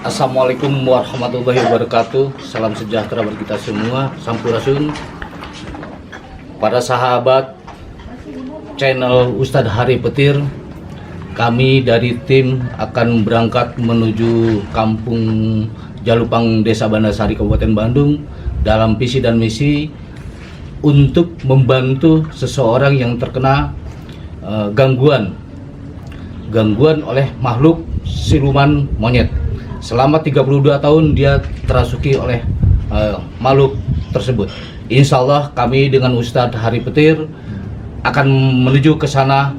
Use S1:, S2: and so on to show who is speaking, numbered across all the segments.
S1: Assalamualaikum warahmatullahi wabarakatuh. Salam sejahtera bagi kita semua. Sampurasun. Para sahabat channel Ustadz Hari Petir, kami dari tim akan berangkat menuju Kampung Jalupang, Desa Bandasari, Kabupaten Bandung dalam visi dan misi untuk membantu seseorang yang terkena gangguan oleh makhluk siluman monyet. Selama 32 tahun dia terasuki oleh makhluk tersebut. Insya Allah kami dengan Ustadz Hari Petir akan menuju ke sana.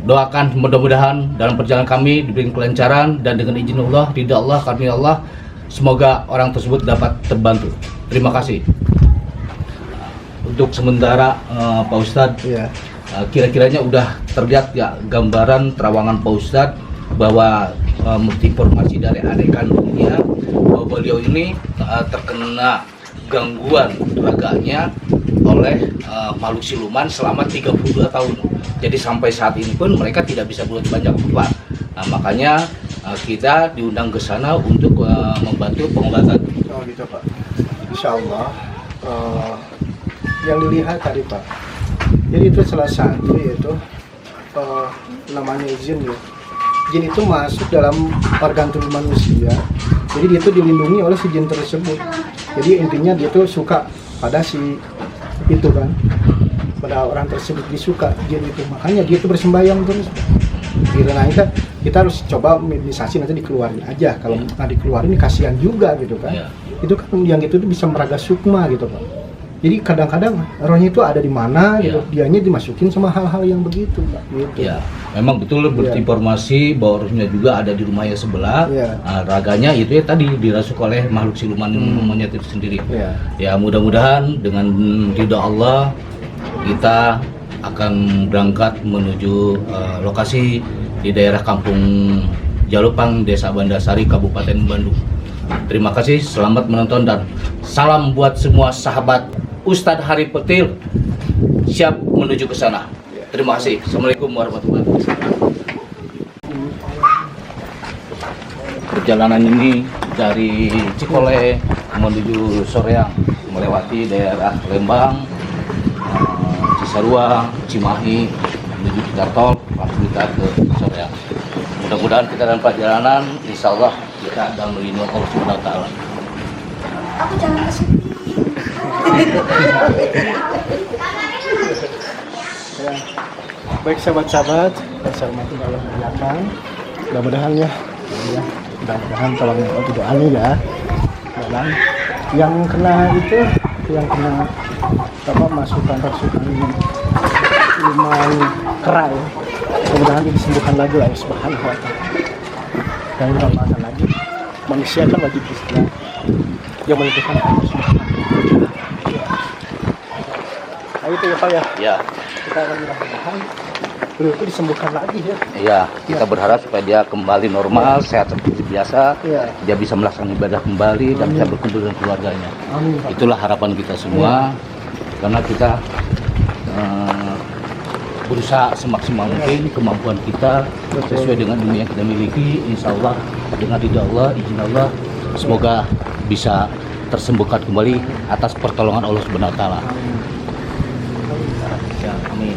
S1: Doakan mudah-mudahan dalam perjalanan kami diberi kelancaran dan dengan izin Allah, ridha Allah, karunia Allah, semoga orang tersebut dapat terbantu. Terima kasih. Untuk sementara Pak Ustadz, kira-kiranya udah terlihat ya gambaran terawangan Pak Ustadz bahwa informasi dari adik kandungnya bahwa beliau ini terkena gangguan raganya oleh makhluk siluman selama 32 tahun. Jadi sampai saat ini pun mereka tidak bisa buat banyak keluar. Nah, makanya kita diundang ke sana untuk membantu pengobatan.
S2: Oh gitu Pak. Insya Allah yang dilihat tadi Pak. Jadi itu salah satu yaitu namanya jin ya. Jin itu masuk dalam organ tubuh manusia. Jadi dia itu dilindungi oleh si jin tersebut. Jadi intinya dia tuh suka pada si itu kan, pada orang tersebut disuka jin itu, makanya dia itu bersembayang terus. Nah kita harus coba medisasi, nanti dikeluarin aja. Kalau nggak dikeluarin ini kasihan juga gitu kan. Itu kan yang itu bisa meraga sukma gitu Pak. Jadi kadang-kadang rohnya itu ada di mana gitu, dianya dimasukin sama hal-hal yang begitu Pak. Gitu.
S1: Ya, memang betul berinformasi bahwa rohnya juga ada di rumahnya sebelah. Nah, raganya itu ya tadi dirasuk oleh makhluk siluman monyet itu sendiri. Ya mudah-mudahan dengan ridha Allah kita akan berangkat menuju lokasi di daerah Kampung Jalupang, Desa Bandasari, Kabupaten Bandung. Terima kasih, selamat menonton dan salam buat semua sahabat Ustadz Hari Petir siap menuju ke sana. Terima kasih. Assalamualaikum warahmatullahi wabarakatuh. Perjalanan ini dari Cikole menuju Soreang, melewati daerah Lembang, Cisarua, Cimahi, menuju Cikartol, langsung kita ke Soreang. Mudah-mudahan kita dalam perjalanan, insya Allah kita dalam lindungan Allah Subhanahu wa Ta'ala.
S3: Aku jangan kesini.
S2: Ya. Baik sahabat-sahabat, saya hormati Allah muliakan. Mudah-mudahan ya, mudah-mudahan tolong bantu doanya ya. Dan yang kena itu, yang kena masukan lumayan kera ya. Mudah-mudahan disembuhkan lagi lah ya, subhanahu wa ta'ala. Dan tambahkan lagi, manusia kan wajib istilah yang menentukan Allah subhanahu wa ta'ala. Nah itu ya Pak ya.
S1: Ya.
S2: Kita akan mudah-mudahan beliau itu disembuhkan lagi ya.
S1: Iya, kita berharap supaya dia kembali normal, sehat seperti biasa. Dia bisa melaksanakan ibadah kembali dan bisa berkumpul dengan keluarganya.
S2: Amin, Pak.
S1: Itulah harapan kita semua. Karena kita berusaha semaksimal mungkin kemampuan kita sesuai dengan dunia yang kita miliki. Insya Allah dengan ridha Allah, izin Allah, semoga bisa tersembuhkan kembali atas pertolongan Allah Subhanahu wa Ta'ala. Ya, amin.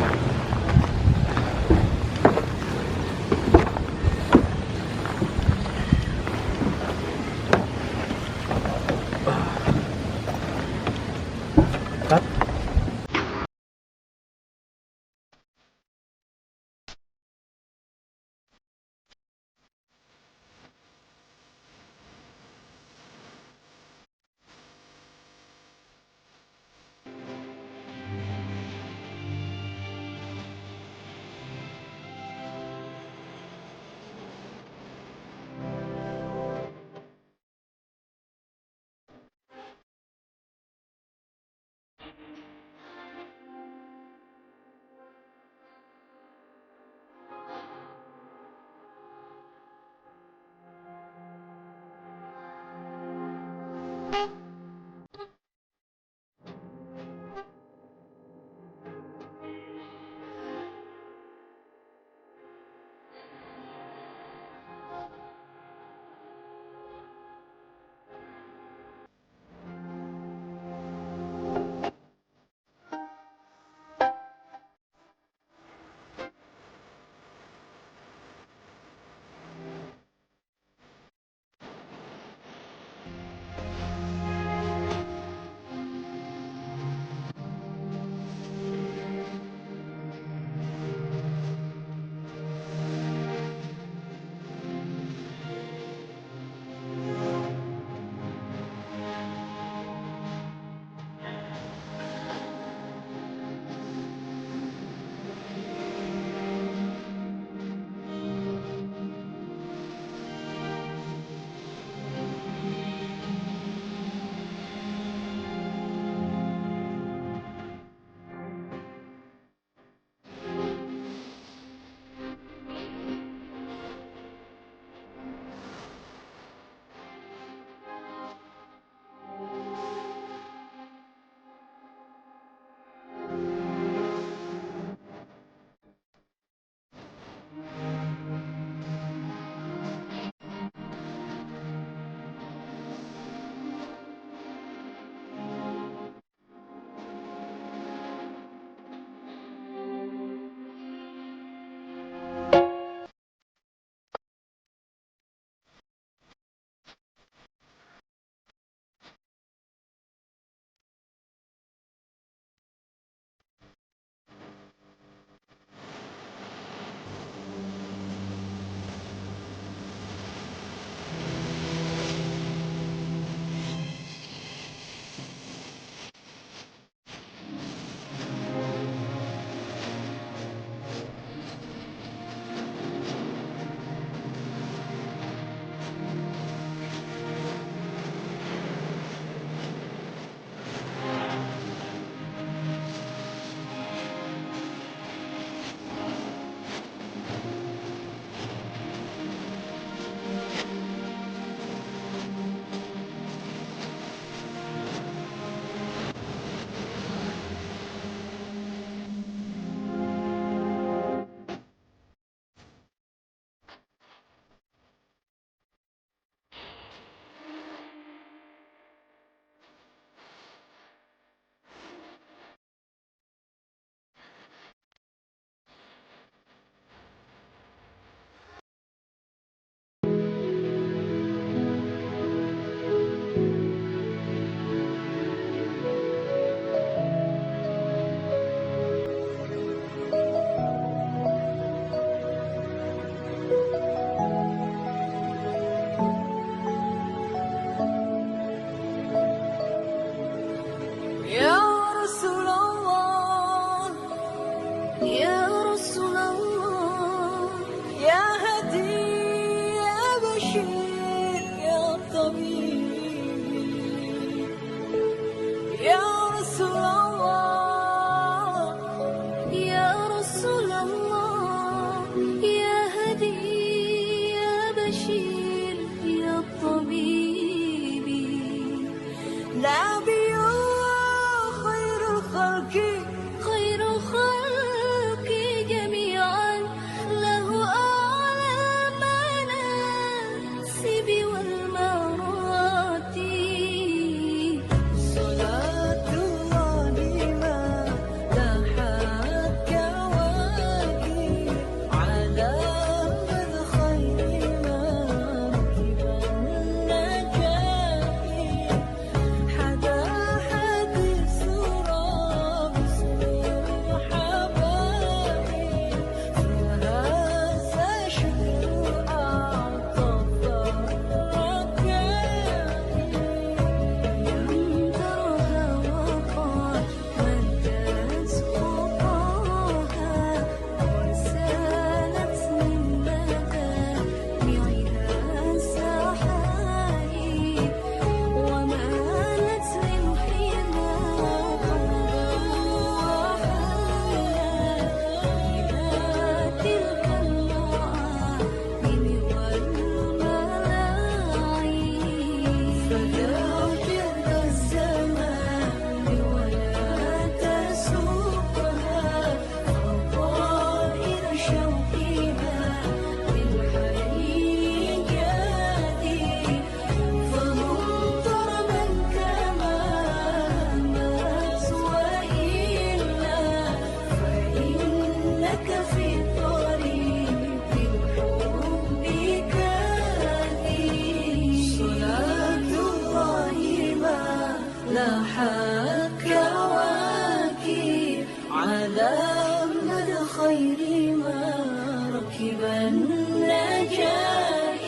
S4: النجاة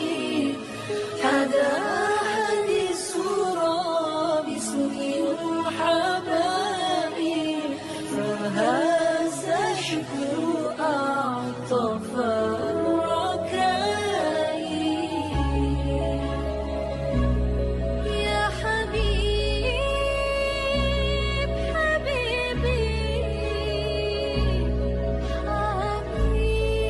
S4: حدا هذه الصورة باسم الحبايب فهذا شكر أعطف الركائب يا حبيب حبيبي حبيب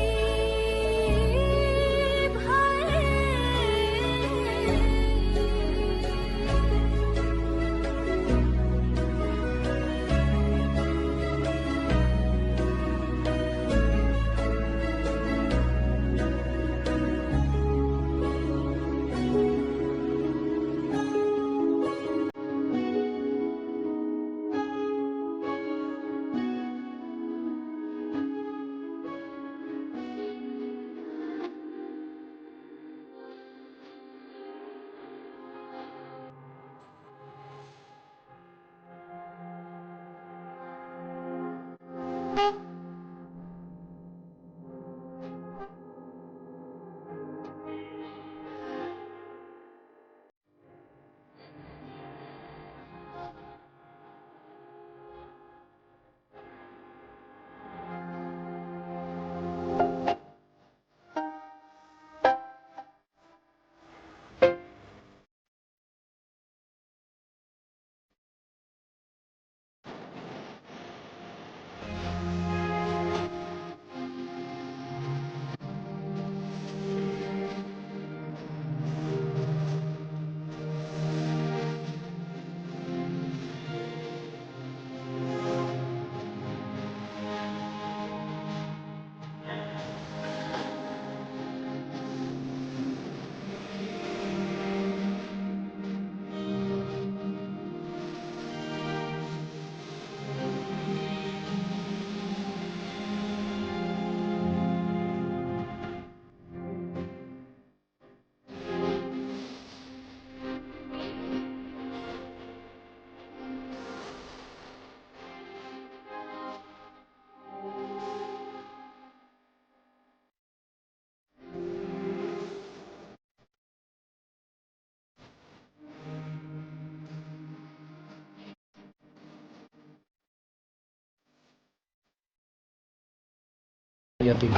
S1: yatim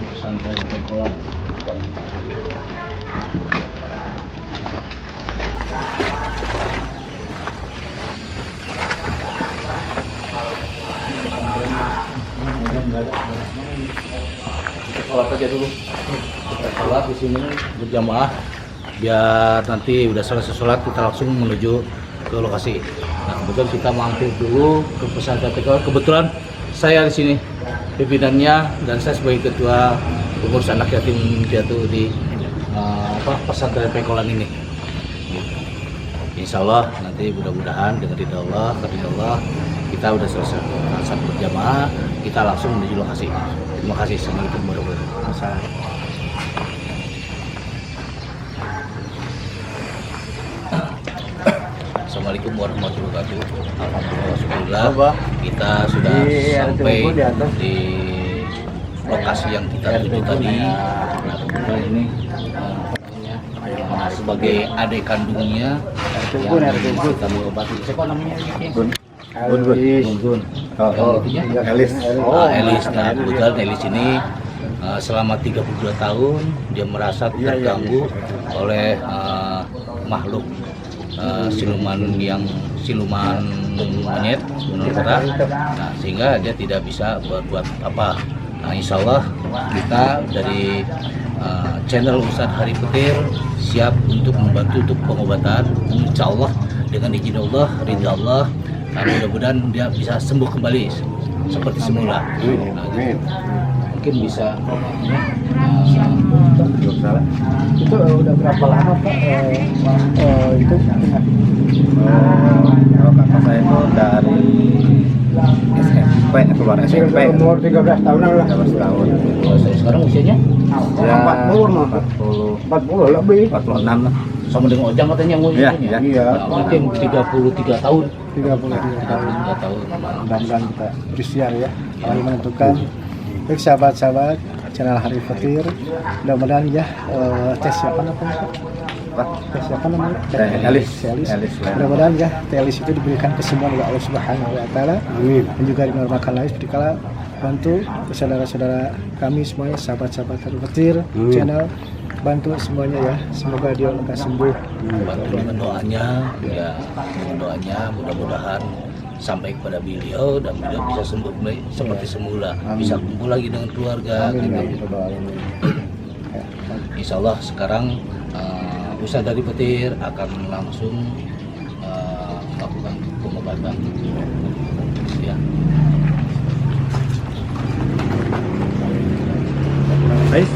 S1: pesantren Pekolan. Kita sholat aja dulu. Kita sholat di sini berjamaah biar nanti udah selesai sholat kita langsung menuju ke lokasi. Nah, kebetulan kita mampir dulu ke pesantren Pekolan. Kebetulan saya di sini pimpinannya dan saya sebagai ketua pengurus anak yatim piatu di pesantren Pekolan ini. Insya Allah nanti mudah-mudahan dengan ridha Allah, kita udah selesai saat berjamaah, kita langsung menuju lokasi. Terima kasih. Assalamualaikum warahmatullahi wabarakatuh. Assalamualaikum warahmatullahi wabarakatuh. Alhamdulillah kita sudah sampai di lokasi yang kita tuju tadi. Nah, kebetulan ini sebagai adik kandungnya yang kita mengobati. Siapa namanya? Bun. Elis. Elis. Nah, kebetulan Elis ini selama 32 tahun dia merasa terganggu oleh makhluk siluman monyet menurut kita, nah, sehingga dia tidak bisa berbuat apa. Nah, insya Allah kita dari channel Ustadz Hari Petir siap untuk membantu untuk pengobatan. Insya Allah dengan izin Allah, ridha Allah, nah, mudah-mudahan dia bisa sembuh kembali seperti semula. Nah, mungkin bisa
S2: itu udah berapa lama Pak itu
S5: kalau kakak saya itu dari SMP, keluar SMP
S2: umur 13 tahunan lah.
S5: 13 tahun.
S1: Sekarang usianya
S5: Ya,
S2: 40 lebih
S5: 46 lah.
S1: sama dengan Ojang katanya umurnya.
S5: Iya,
S2: iya.
S1: Mungkin 33 tahun.
S2: 33 tahun.
S1: 33 tahun.
S2: Mudah-mudahan kita ikhtiar ya, Allah yang menentukan. Baik sahabat-sahabat channel Hari Petir, mudah-mudahan ya tes siapa namanya? Tes siapa namanya?
S5: Elis.
S2: Mudah-mudahan ya Elis itu diberikan kesembuhan oleh Allah Subhanahu Wa Taala.
S5: Amin.
S2: Dan juga dinormalkan lagi seperti kala bantu saudara-saudara kami semuanya, sahabat-sahabat Hari Petir channel, bantu semuanya ya, semoga dia lekas sembuh.
S1: Bantu dengan doanya, ya dengan doanya mudah-mudahan sampai kepada beliau dan beliau bisa sembuh seperti semula, bisa kumpul lagi dengan keluarga.
S2: Amin.
S1: Gitu. Insya Allah sekarang Ustadz dari Petir akan langsung melakukan pengobatan. Ya.
S5: Baik.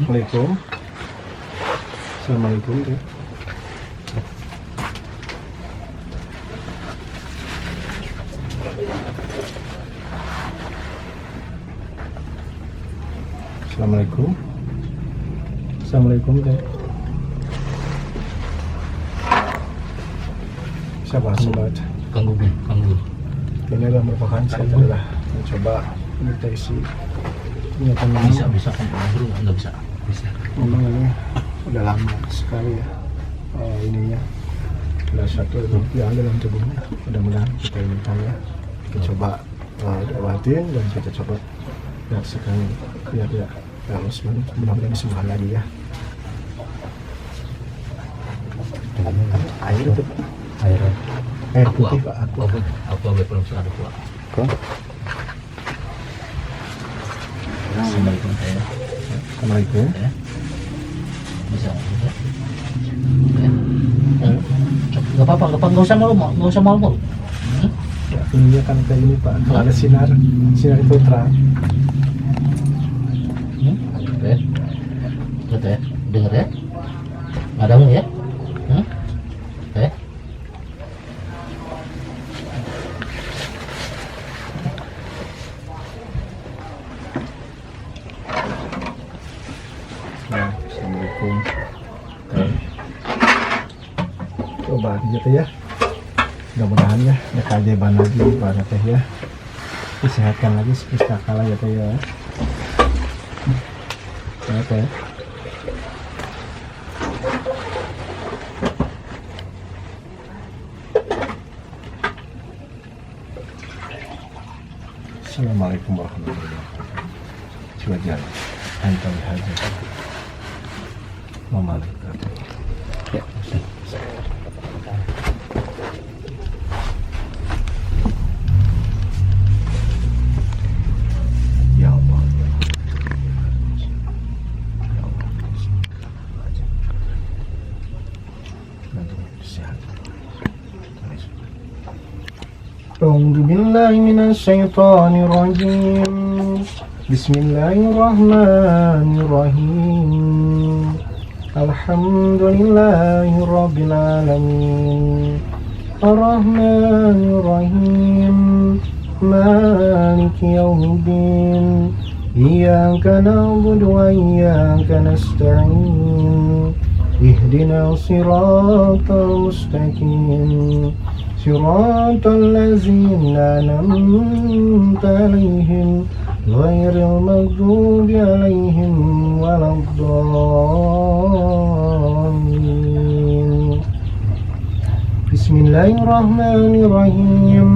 S1: Assalamualaikum.
S2: Assalamualaikum. Assalamualaikum. Assalamualaikum. Assalamualaikum. Sahabat-sahabat,
S1: Ganggu.
S2: ini adalah merupakan saya adalah mencoba mendeteksi ternyata memang
S1: Bisa kan bro, nggak bisa.
S2: memang ini udah lama sekali ya ininya ada satu yang dalam tubuhnya. Mudah-mudahan kita ini ya kita coba diobatin dan kita coba saksikan ya harus mudah-mudahan disembuhkan lagi ya. Air itu air putih Pak,
S1: Aku belum ada kuat. Assalamualaikum.
S2: Assalamualaikum.
S1: Bisa. Gak apa-apa, nggak usah malu.
S2: Ya, ininya kan kayak ini Pak, kalau ada sinar itu terang.
S1: Oke, denger ya. Ada ya? Oke.
S2: Assalamualaikum. Coba gitu ya. Mudah-mudahan ya ada keajaiban lagi pada teh ya. Disehatkan lagi sepustakala ya teh ya. Ya teh. Assalamualaikum warahmatullahi wabarakatuh. Coba jalan. Antum haji. Mama. Ya. Ya Allah. Ya Allah. Sehat. A'udzu billahi minasy syaithanir rajim. Bismillahirrahmanirrahim. Alhamdulillahirabbil alamin. Arrahmanirrahim. Maliki yaumiddin. Iyyaka na'budu wa iyyaka nasta'in. Ihdinas siratal mustaqim. Siratal ladzina an'amta 'alaihim ghairil maghdubi 'alaihim waladdallin. Bismillahirrahmanirrahim.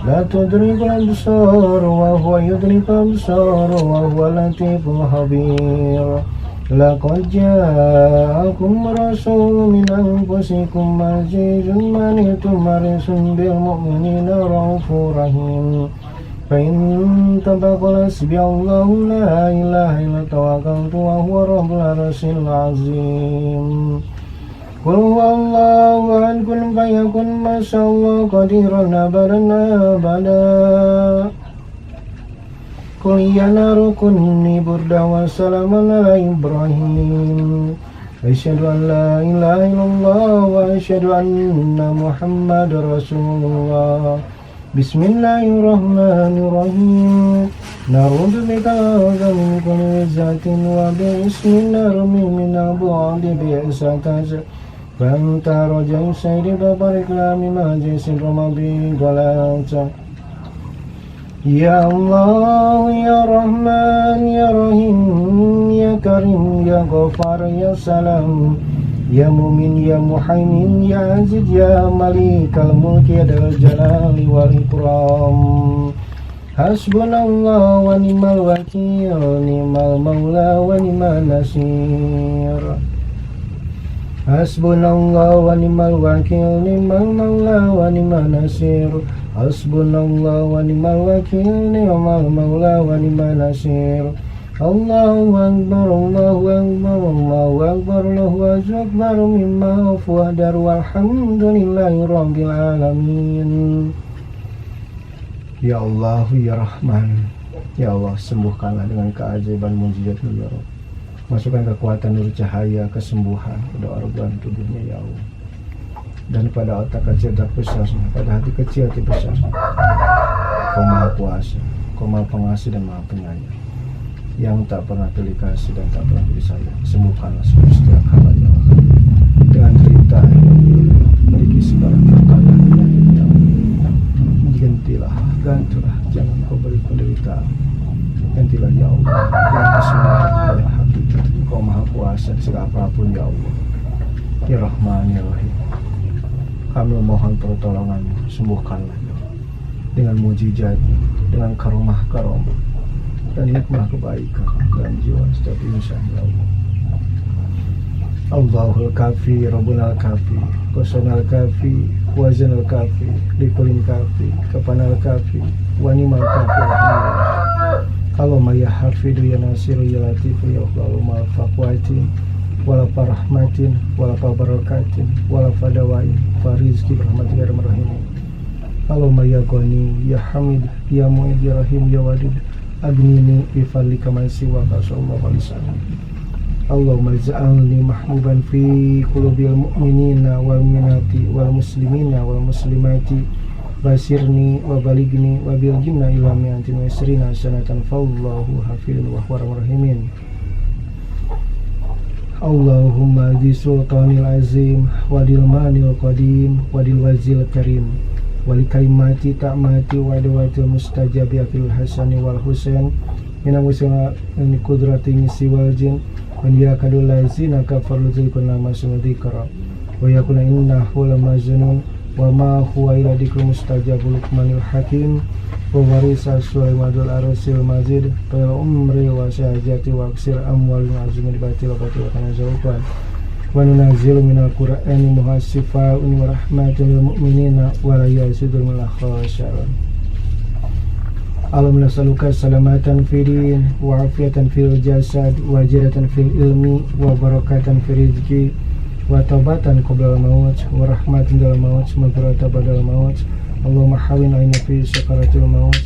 S2: La tudrikul absar wa huwa yudrikul absar wa huwa latiful khabir. Laqad ja'akum rasulun min anfusikum azizun 'alaikum harisun bil mu'minina raufur rahim. فإن تبوا قل حسبي الله لا إله إلا توكلت وهو رب العرش العظيم قل هو الله أحد كن فيكن ما شاء الله قديرا أبدا أبدا قل يا نار كوني بردا وسلاما على إبراهيم أشهد أن لا إله إلا الله وأشهد أن محمد رسول الله بسم الله الرحمن الرحيم نعوذ بك من كل وزة وباسم النرمي من البعد بئسك فأنت رجع سيد ببارك لامي مجلس رمضي قلت يا الله يا رحمن يا رحيم يا كريم يا غفار يا سلام يا مؤمن يا محيمن يا عزيز يا ملك الملك يا ذا الجلال والإكرام حسبنا الله ونعم الوكيل نعم المولى ونعم النصير حسبنا الله ونعم الوكيل نعم المولى ونعم النصير حسبنا الله ونعم الوكيل نعم المولى ونعم النصير الله أكبر الله أكبر الله أكبر الله أكبر مما أفوادر والحمد لله رب العالمين. Ya Allah ya Rahman, ya Allah sembuhkanlah dengan keajaiban mujizat ya Rabb. Masukkan kekuatan nur cahaya kesembuhan pada organ tubuhnya ya Allah, dan pada otak kecil otak besarnya, pada hati kecil hati besarnya. Kau maha kuasa, kau maha pengasih dan maha penyayang, yang tak pernah pilih kasih dan tak pernah pilih sayang. Sembuhkanlah setiap hal ya Allah, dengan cerita yang memiliki segala kekayaan yang gantilah, jangan kau beri penderitaan. Gantilah ya Allah, yang kesembuhan pada hakikat. Kau maha kuasa di segala apapun ya Allah. Ya Rahman ya Rahim, kami mohon pertolongan-Mu, sembuhkanlah ya Allah, dengan mujizat, dengan karomah dan hikmah kebaikan dan jiwa setiap insan ya Allah. Allahul kafi, Rabbul kafi, Qasonal kafi, Wazanal kafi, Likulin kafi, Kapanal kafi, Wanimal kafi. Allahumma ya hafidu ya nasiru ya latifu ya Allahumma faqwatin wala farahmatin wala fabarakatin wala fadawain farizki berahmatika ya rahim. Allahumma ya Ghani ya Hamid ya Mu'id ya Rahim ya Wadid agnini bifadlika man siwaka sallallahu alaihi wasallam. Allahumma ja'alni mahbuban fi qulubil mu'minina wal mu'minati wal muslimina wal muslimati basirni wa baligni wa bil jimna ila mi'atin wa isrina sanatan fallahu hafidun wa huwa rahimin. Allahumma di sultanil azim wadil manil qadim wadil wazil karim wali kalimati ta'mati wa dawatil mustajabi fil hasani wal husain min awsala min qudrati siwal jin wan yakadul lazina kafaru zikuna masudikara wa yakuna innahu lamazunun wa ma huwa ila dikru mustajabul manil hakim wa warisa sulaimanul arsil mazid bil umri wa syahajati wa aksir amwal azimil batil wa tanazzuqan wa nunazzilu minal qur'ani muhasifaa'un wa rahmatul lil mu'minina wa la yazidul khashi'in. Allahumma nas'aluka salamatan fid din wa afiyatan fil jasad wa jiratan fil ilmi wa barakatan fil rizqi wa taubatan qabla al-maut wa rahmatan dalam maut maghfiratan ba'da al-maut. Allahumma hawwin 'alaina fi sakaratil maut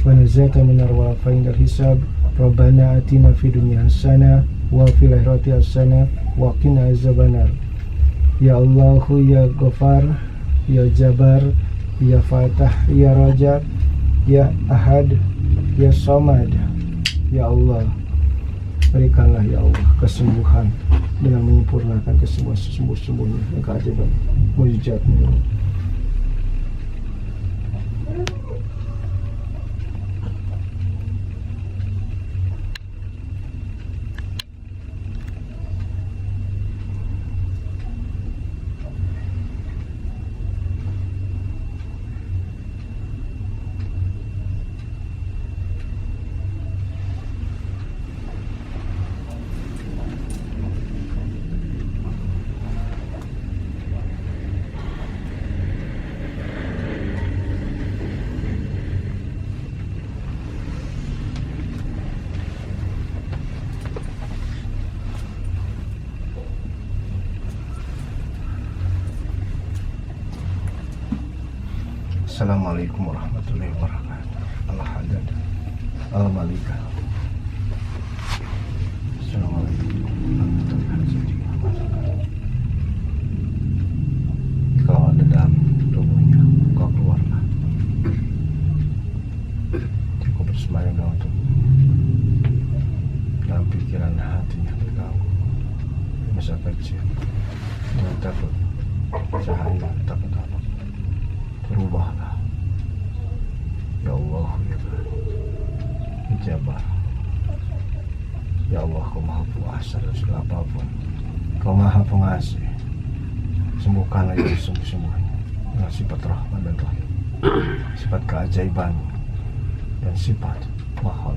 S2: wa najata minar wafain dal hisab. Rabbana atina fid dunya hasanah wa fil akhirati hasanah wa qina azabannar. Ya Allah ya Ghafar ya Jabar ya Fatah ya Raja ya Ahad ya Samad. Ya Allah, berikanlah ya Allah kesembuhan dengan menyempurnakan kesembuhan sembuh-sembuhnya yang keajaiban mujizat-Mu. Assalamualaikum warahmatullahi wabarakatuh. Al-Haddad Al-Malikah. Assalamualaikum warahmatullahi wabarakatuh. Kalau ada dalam tubuhnya, kau keluarlah. Cukup bersemayam dalam tubuh. Dalam pikiran hatinya terganggu. Masa kecil, dia takut cahaya, takut apa. Berubahlah. Ya Allah, ya Tuhan. Jabar. Ya Allah, Kau Maha Kuasa dan segala apapun. Kau Maha Pengasih. Sembuhkanlah yang sembuh-sembuhnya dengan sifat rahmat dan rahim, sifat keajaiban dan sifat mahal.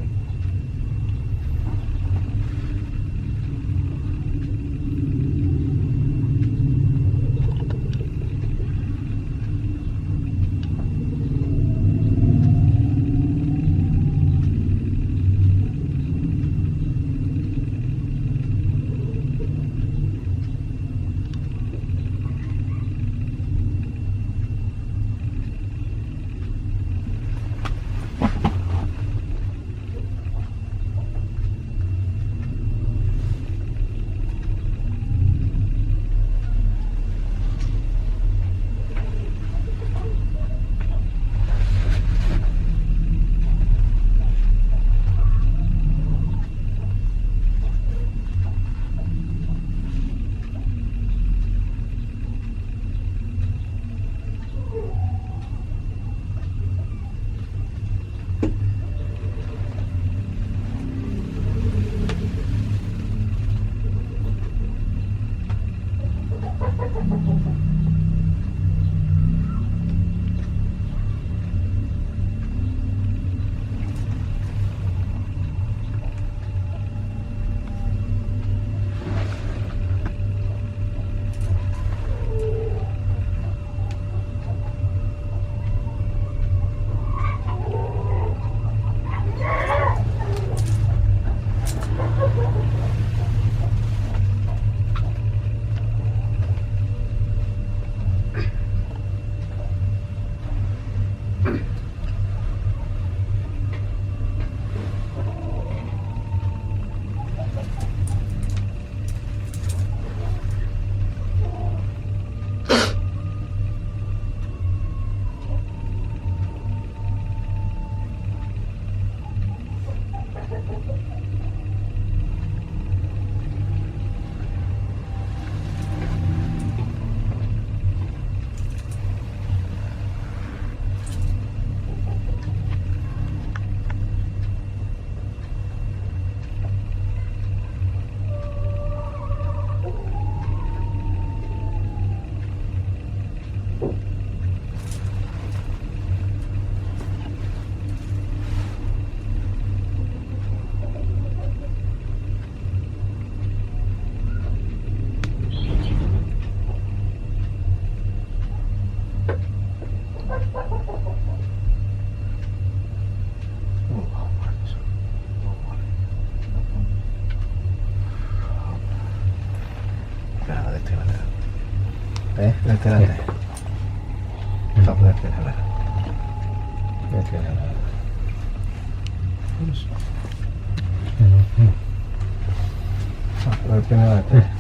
S2: Lihat. Tak lihat.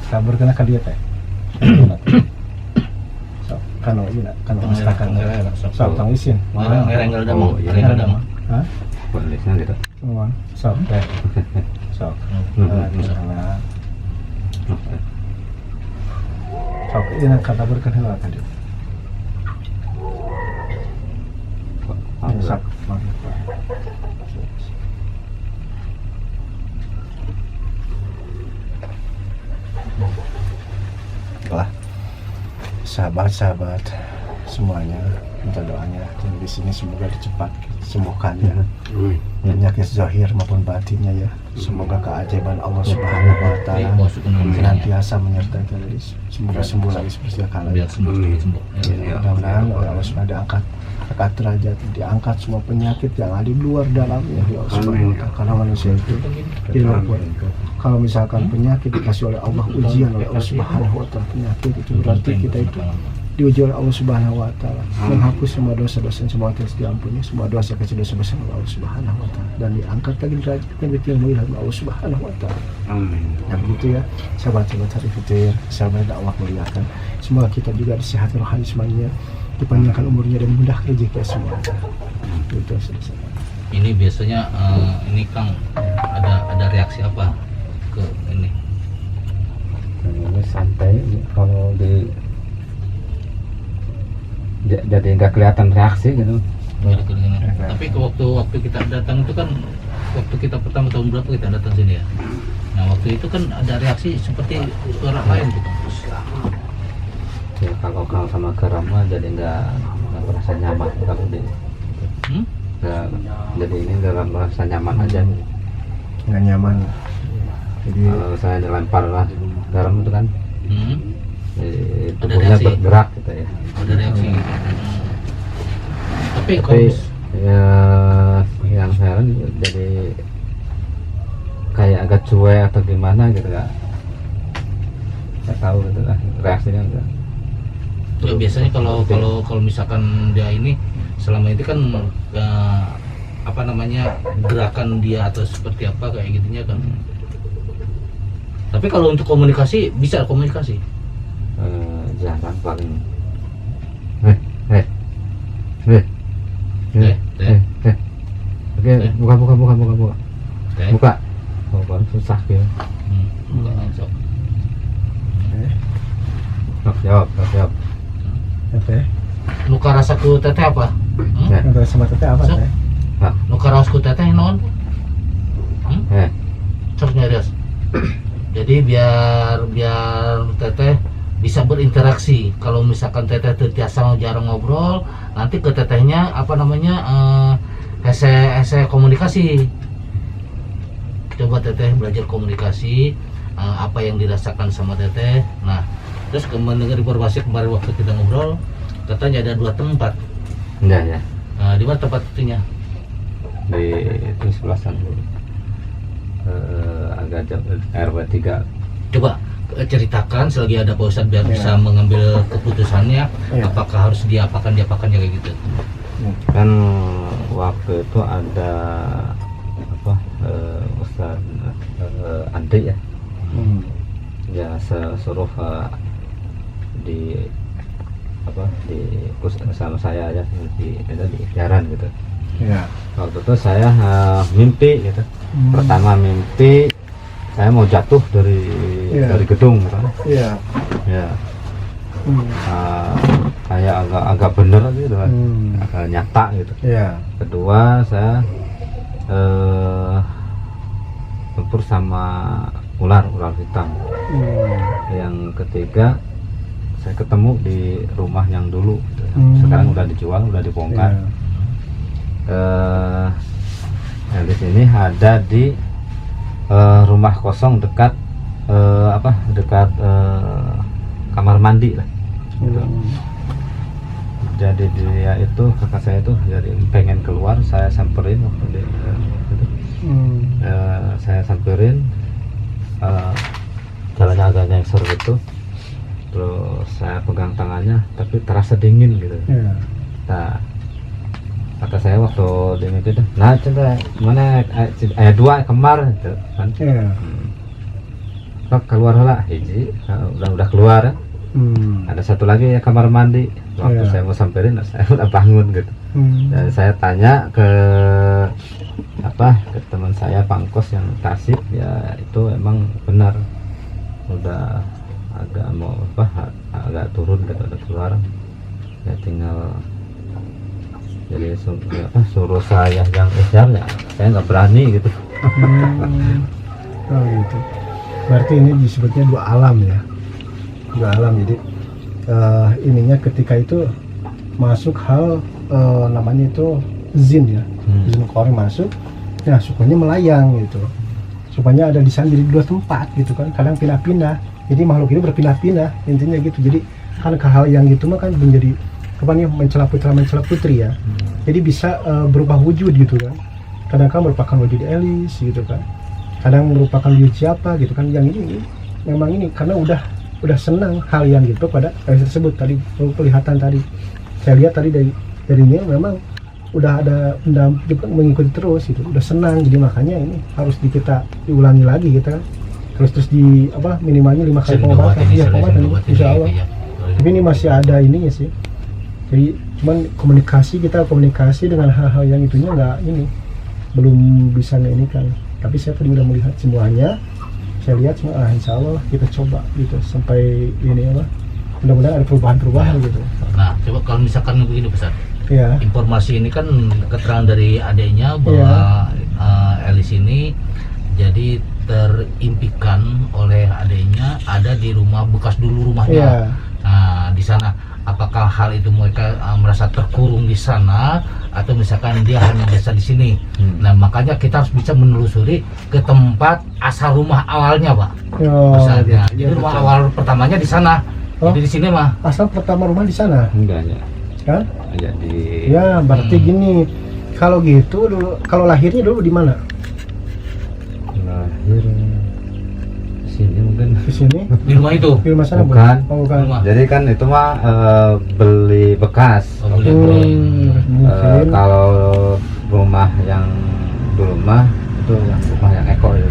S2: Sabar kena kalian teh. Kano ini kano masakan. Sok tang isin.
S1: Ngerenggal dah mau. Ngerenggal dah mau.
S2: Hah?
S5: Bolehnya gitu.
S2: Nuan. Sok teh. Sok. Sok ini kata berkenal tadi. Sok. Lah, sahabat-sahabat semuanya, minta doanya dan di sini semoga dicepat sembuhkan ya, penyakit zahir maupun batinnya ya. Semoga keajaiban Allah Subhanahu Wa Taala senantiasa menyertai kita. Semoga sembuh lagi seperti kala.
S1: Biar sembuh.
S2: Mudah-mudahan oleh Allah Subhanahu diangkat derajat, diangkat semua penyakit yang ada di luar dalamnya ya Allah Subhanahu Wa Taala. Karena manusia itu dilapor. Kalau misalkan penyakit dikasih oleh Allah, ujian oleh Allah Subhanahu Wa Taala, penyakit itu berarti kita itu diuji oleh Allah Subhanahu wa taala, menghapus semua dosa-dosa, semua dosa diampuni, semua dosa kecil dosa besar oleh Allah Subhanahu wa taala, dan diangkat lagi derajatnya ditinggi oleh Allah Subhanahu wa taala.
S5: Amin.
S2: Yang gitu ya, sahabat-sahabat Hari Fitir, sahabat dakwah muliakan. Semoga kita juga disehati rohani semuanya, dipanjangkan umurnya dan mudah rezeki semua. Itu selesai.
S1: Ini biasanya ini Kang ada reaksi apa ke ini?
S5: Ini santai kalau jadi nggak kelihatan reaksi gitu.
S1: Jadi kelihatan. Tapi waktu kita datang itu kan waktu kita pertama tahun berapa kita datang sini ya? Nah waktu itu kan ada reaksi seperti orang lain gitu.
S5: Ya kalau sama garam mah jadi nggak merasa nyaman kalau di nggak, jadi ini nggak merasa nyaman aja.
S2: Nggak nyaman. Jadi
S5: Kalau saya dilempar lah garam itu kan, jadi
S1: Ada
S5: tubuhnya
S1: reaksi.
S5: bergerak gitu ya.
S1: Ada reaksi gitu. Tapi
S5: Tapi
S1: kalau
S5: ya yang heran jadi kayak agak cuek atau gimana gitu nggak tahu gitu lah reaksinya enggak.
S1: ya biasanya kalau misalkan dia ini selama ini kan apa namanya gerakan dia atau seperti apa kayak gitunya kan. Tapi kalau untuk komunikasi bisa komunikasi.
S5: Jarang paling oke buka
S1: Teh.
S5: buka baru susah gitu.
S1: Bukan langsung.
S5: Jawab
S2: apa ya?
S1: Nuka rasaku teteh apa?
S5: Ya.
S2: Antara sama teteh apa
S1: So.
S2: teh?
S1: Nuka rasaku teteh non? Terus nyarios. Jadi biar teteh bisa berinteraksi. Kalau misalkan teteh terbiasa jarang ngobrol, nanti ke tetehnya apa namanya hese komunikasi. Coba teteh belajar komunikasi, apa yang dirasakan sama teteh. Nah, terus mendengar informasi kemarin waktu kita ngobrol, katanya ada 2 tempat.
S5: Ya.
S1: Di mana tempat itunya?
S5: Di itu sebelah sana agak jauh RW 3.
S1: Coba ceritakan selagi ada Pak Ustadz biar bisa mengambil keputusannya, apakah harus diapakan kayak gitu.
S5: Kan waktu itu ada apa Ustadz Andri ya. Ya suruh di apa di sama saya aja di ikhtiaran gitu.
S2: Ya.
S5: Waktu itu saya mimpi gitu. Pertama mimpi saya mau jatuh dari gedung gitu.
S2: Iya.
S5: Ya. Kayak agak bener gitu kan. Agak nyata gitu.
S2: Iya.
S5: Kedua saya tempur sama ular hitam. Yang ketiga saya ketemu di rumah yang dulu gitu. Sekarang udah dijual, udah dibongkar. Di sini ada di rumah kosong dekat dekat kamar mandi lah gitu. Jadi dia itu kakak saya itu jadi pengen keluar, saya samperin waktu dia gitu. Saya samperin, jalannya agak nyengser gitu, terus saya pegang tangannya tapi terasa dingin gitu. Nah kata saya waktu di mimpi itu, nah coba mana ayat 2 kemar gitu kan. Pak keluar lah hiji, udah keluar. Ada satu lagi ya kamar mandi. Waktu saya mau samperin, saya udah bangun gitu. Dan saya tanya ke teman saya Pangkos yang Tasik, ya itu emang benar udah agak mau agak turun gitu, ada keluar. Ya tinggal jadi suruh saya yang ikhtiar, ya saya nggak berani gitu.
S2: Oh gitu. Berarti ini disebutnya 2 alam ya. 2 alam. Jadi ininya ketika itu masuk hal namanya itu zin ya. Zin kori masuk. Nah, sukanya melayang gitu. Supaya ada di sana jadi 2 tempat gitu kan. Kadang pindah-pindah. Jadi makhluk ini berpindah-pindah intinya gitu. Jadi kan hal yang gitu mah kan menjadi mencela putri ya. Jadi bisa berubah wujud gitu kan. Kadang-kadang merupakan wujud Elis gitu kan. Kadang merupakan wujud siapa gitu kan. Yang ini memang ini karena udah udah senang hal yang gitu pada TLS tersebut. Tadi kelihatan tadi saya lihat tadi dari Neil memang udah ada mengikuti terus gitu, udah senang. Jadi makanya ini harus kita diulangi lagi gitu kan, terus di minimalnya 5 kali pengobatan, pengobatan insya Allah. Tapi ini masih ada ininya sih, jadi cuman komunikasi dengan hal-hal yang itunya belum bisa ini kan. Tapi saya tadi udah melihat semuanya, saya lihat semua, insya Allah kita coba gitu sampai ini mudah-mudahan ada perubahan gitu.
S1: Nah, coba kalau misalkan begini besar,
S2: ya.
S1: Informasi ini kan keterangan dari adiknya bahwa Elis ini jadi terimpikan oleh adiknya ada di rumah bekas dulu rumahnya.
S2: Ya.
S1: Nah, di sana apakah hal itu mereka merasa terkurung di sana atau misalkan dia hanya biasa di sini. Nah, makanya kita harus bisa menelusuri ke tempat asal rumah awalnya, Pak. Misalnya, jadi rumah awal pertamanya di sana. Jadi di sini mah.
S2: Asal pertama rumah di sana.
S5: Enggak ya.
S2: Kan?
S5: Ya di.
S2: Ya, berarti gini. Kalau gitu dulu, kalau lahirnya dulu di mana?
S5: Lahir di sini mungkin.
S2: Di sini?
S1: Di rumah itu.
S2: Di rumah sana
S5: Bukan.
S2: Oh, bukan.
S1: Rumah.
S5: Jadi kan itu mah beli bekas.
S1: Oh, beli.
S2: Mungkin.
S5: Kalau rumah yang dulu mah itu yang rumah yang Eko ya.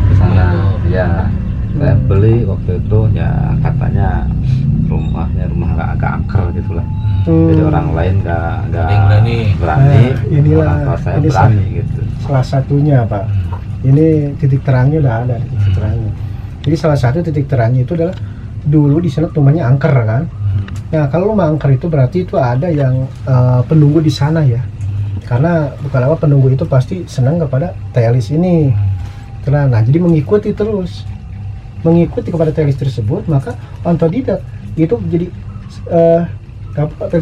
S5: Di sana ya. Saya beli waktu itu ya katanya rumahnya agak angker gitulah. Jadi orang lain nggak berani.
S2: Nah, inilah
S5: orang tua saya
S2: ini
S5: berani gitu.
S2: Salah satunya Pak. Ini titik terangnya udah ada titik terangnya. Jadi salah satu titik terangnya itu adalah dulu di sana rumahnya angker kan. Nah kalau rumah angker itu berarti itu ada yang penunggu di sana ya. Karena bukan apa penunggu itu pasti senang kepada TLS ini. Nah jadi mengikuti kepada TLS tersebut, maka otodidak itu jadi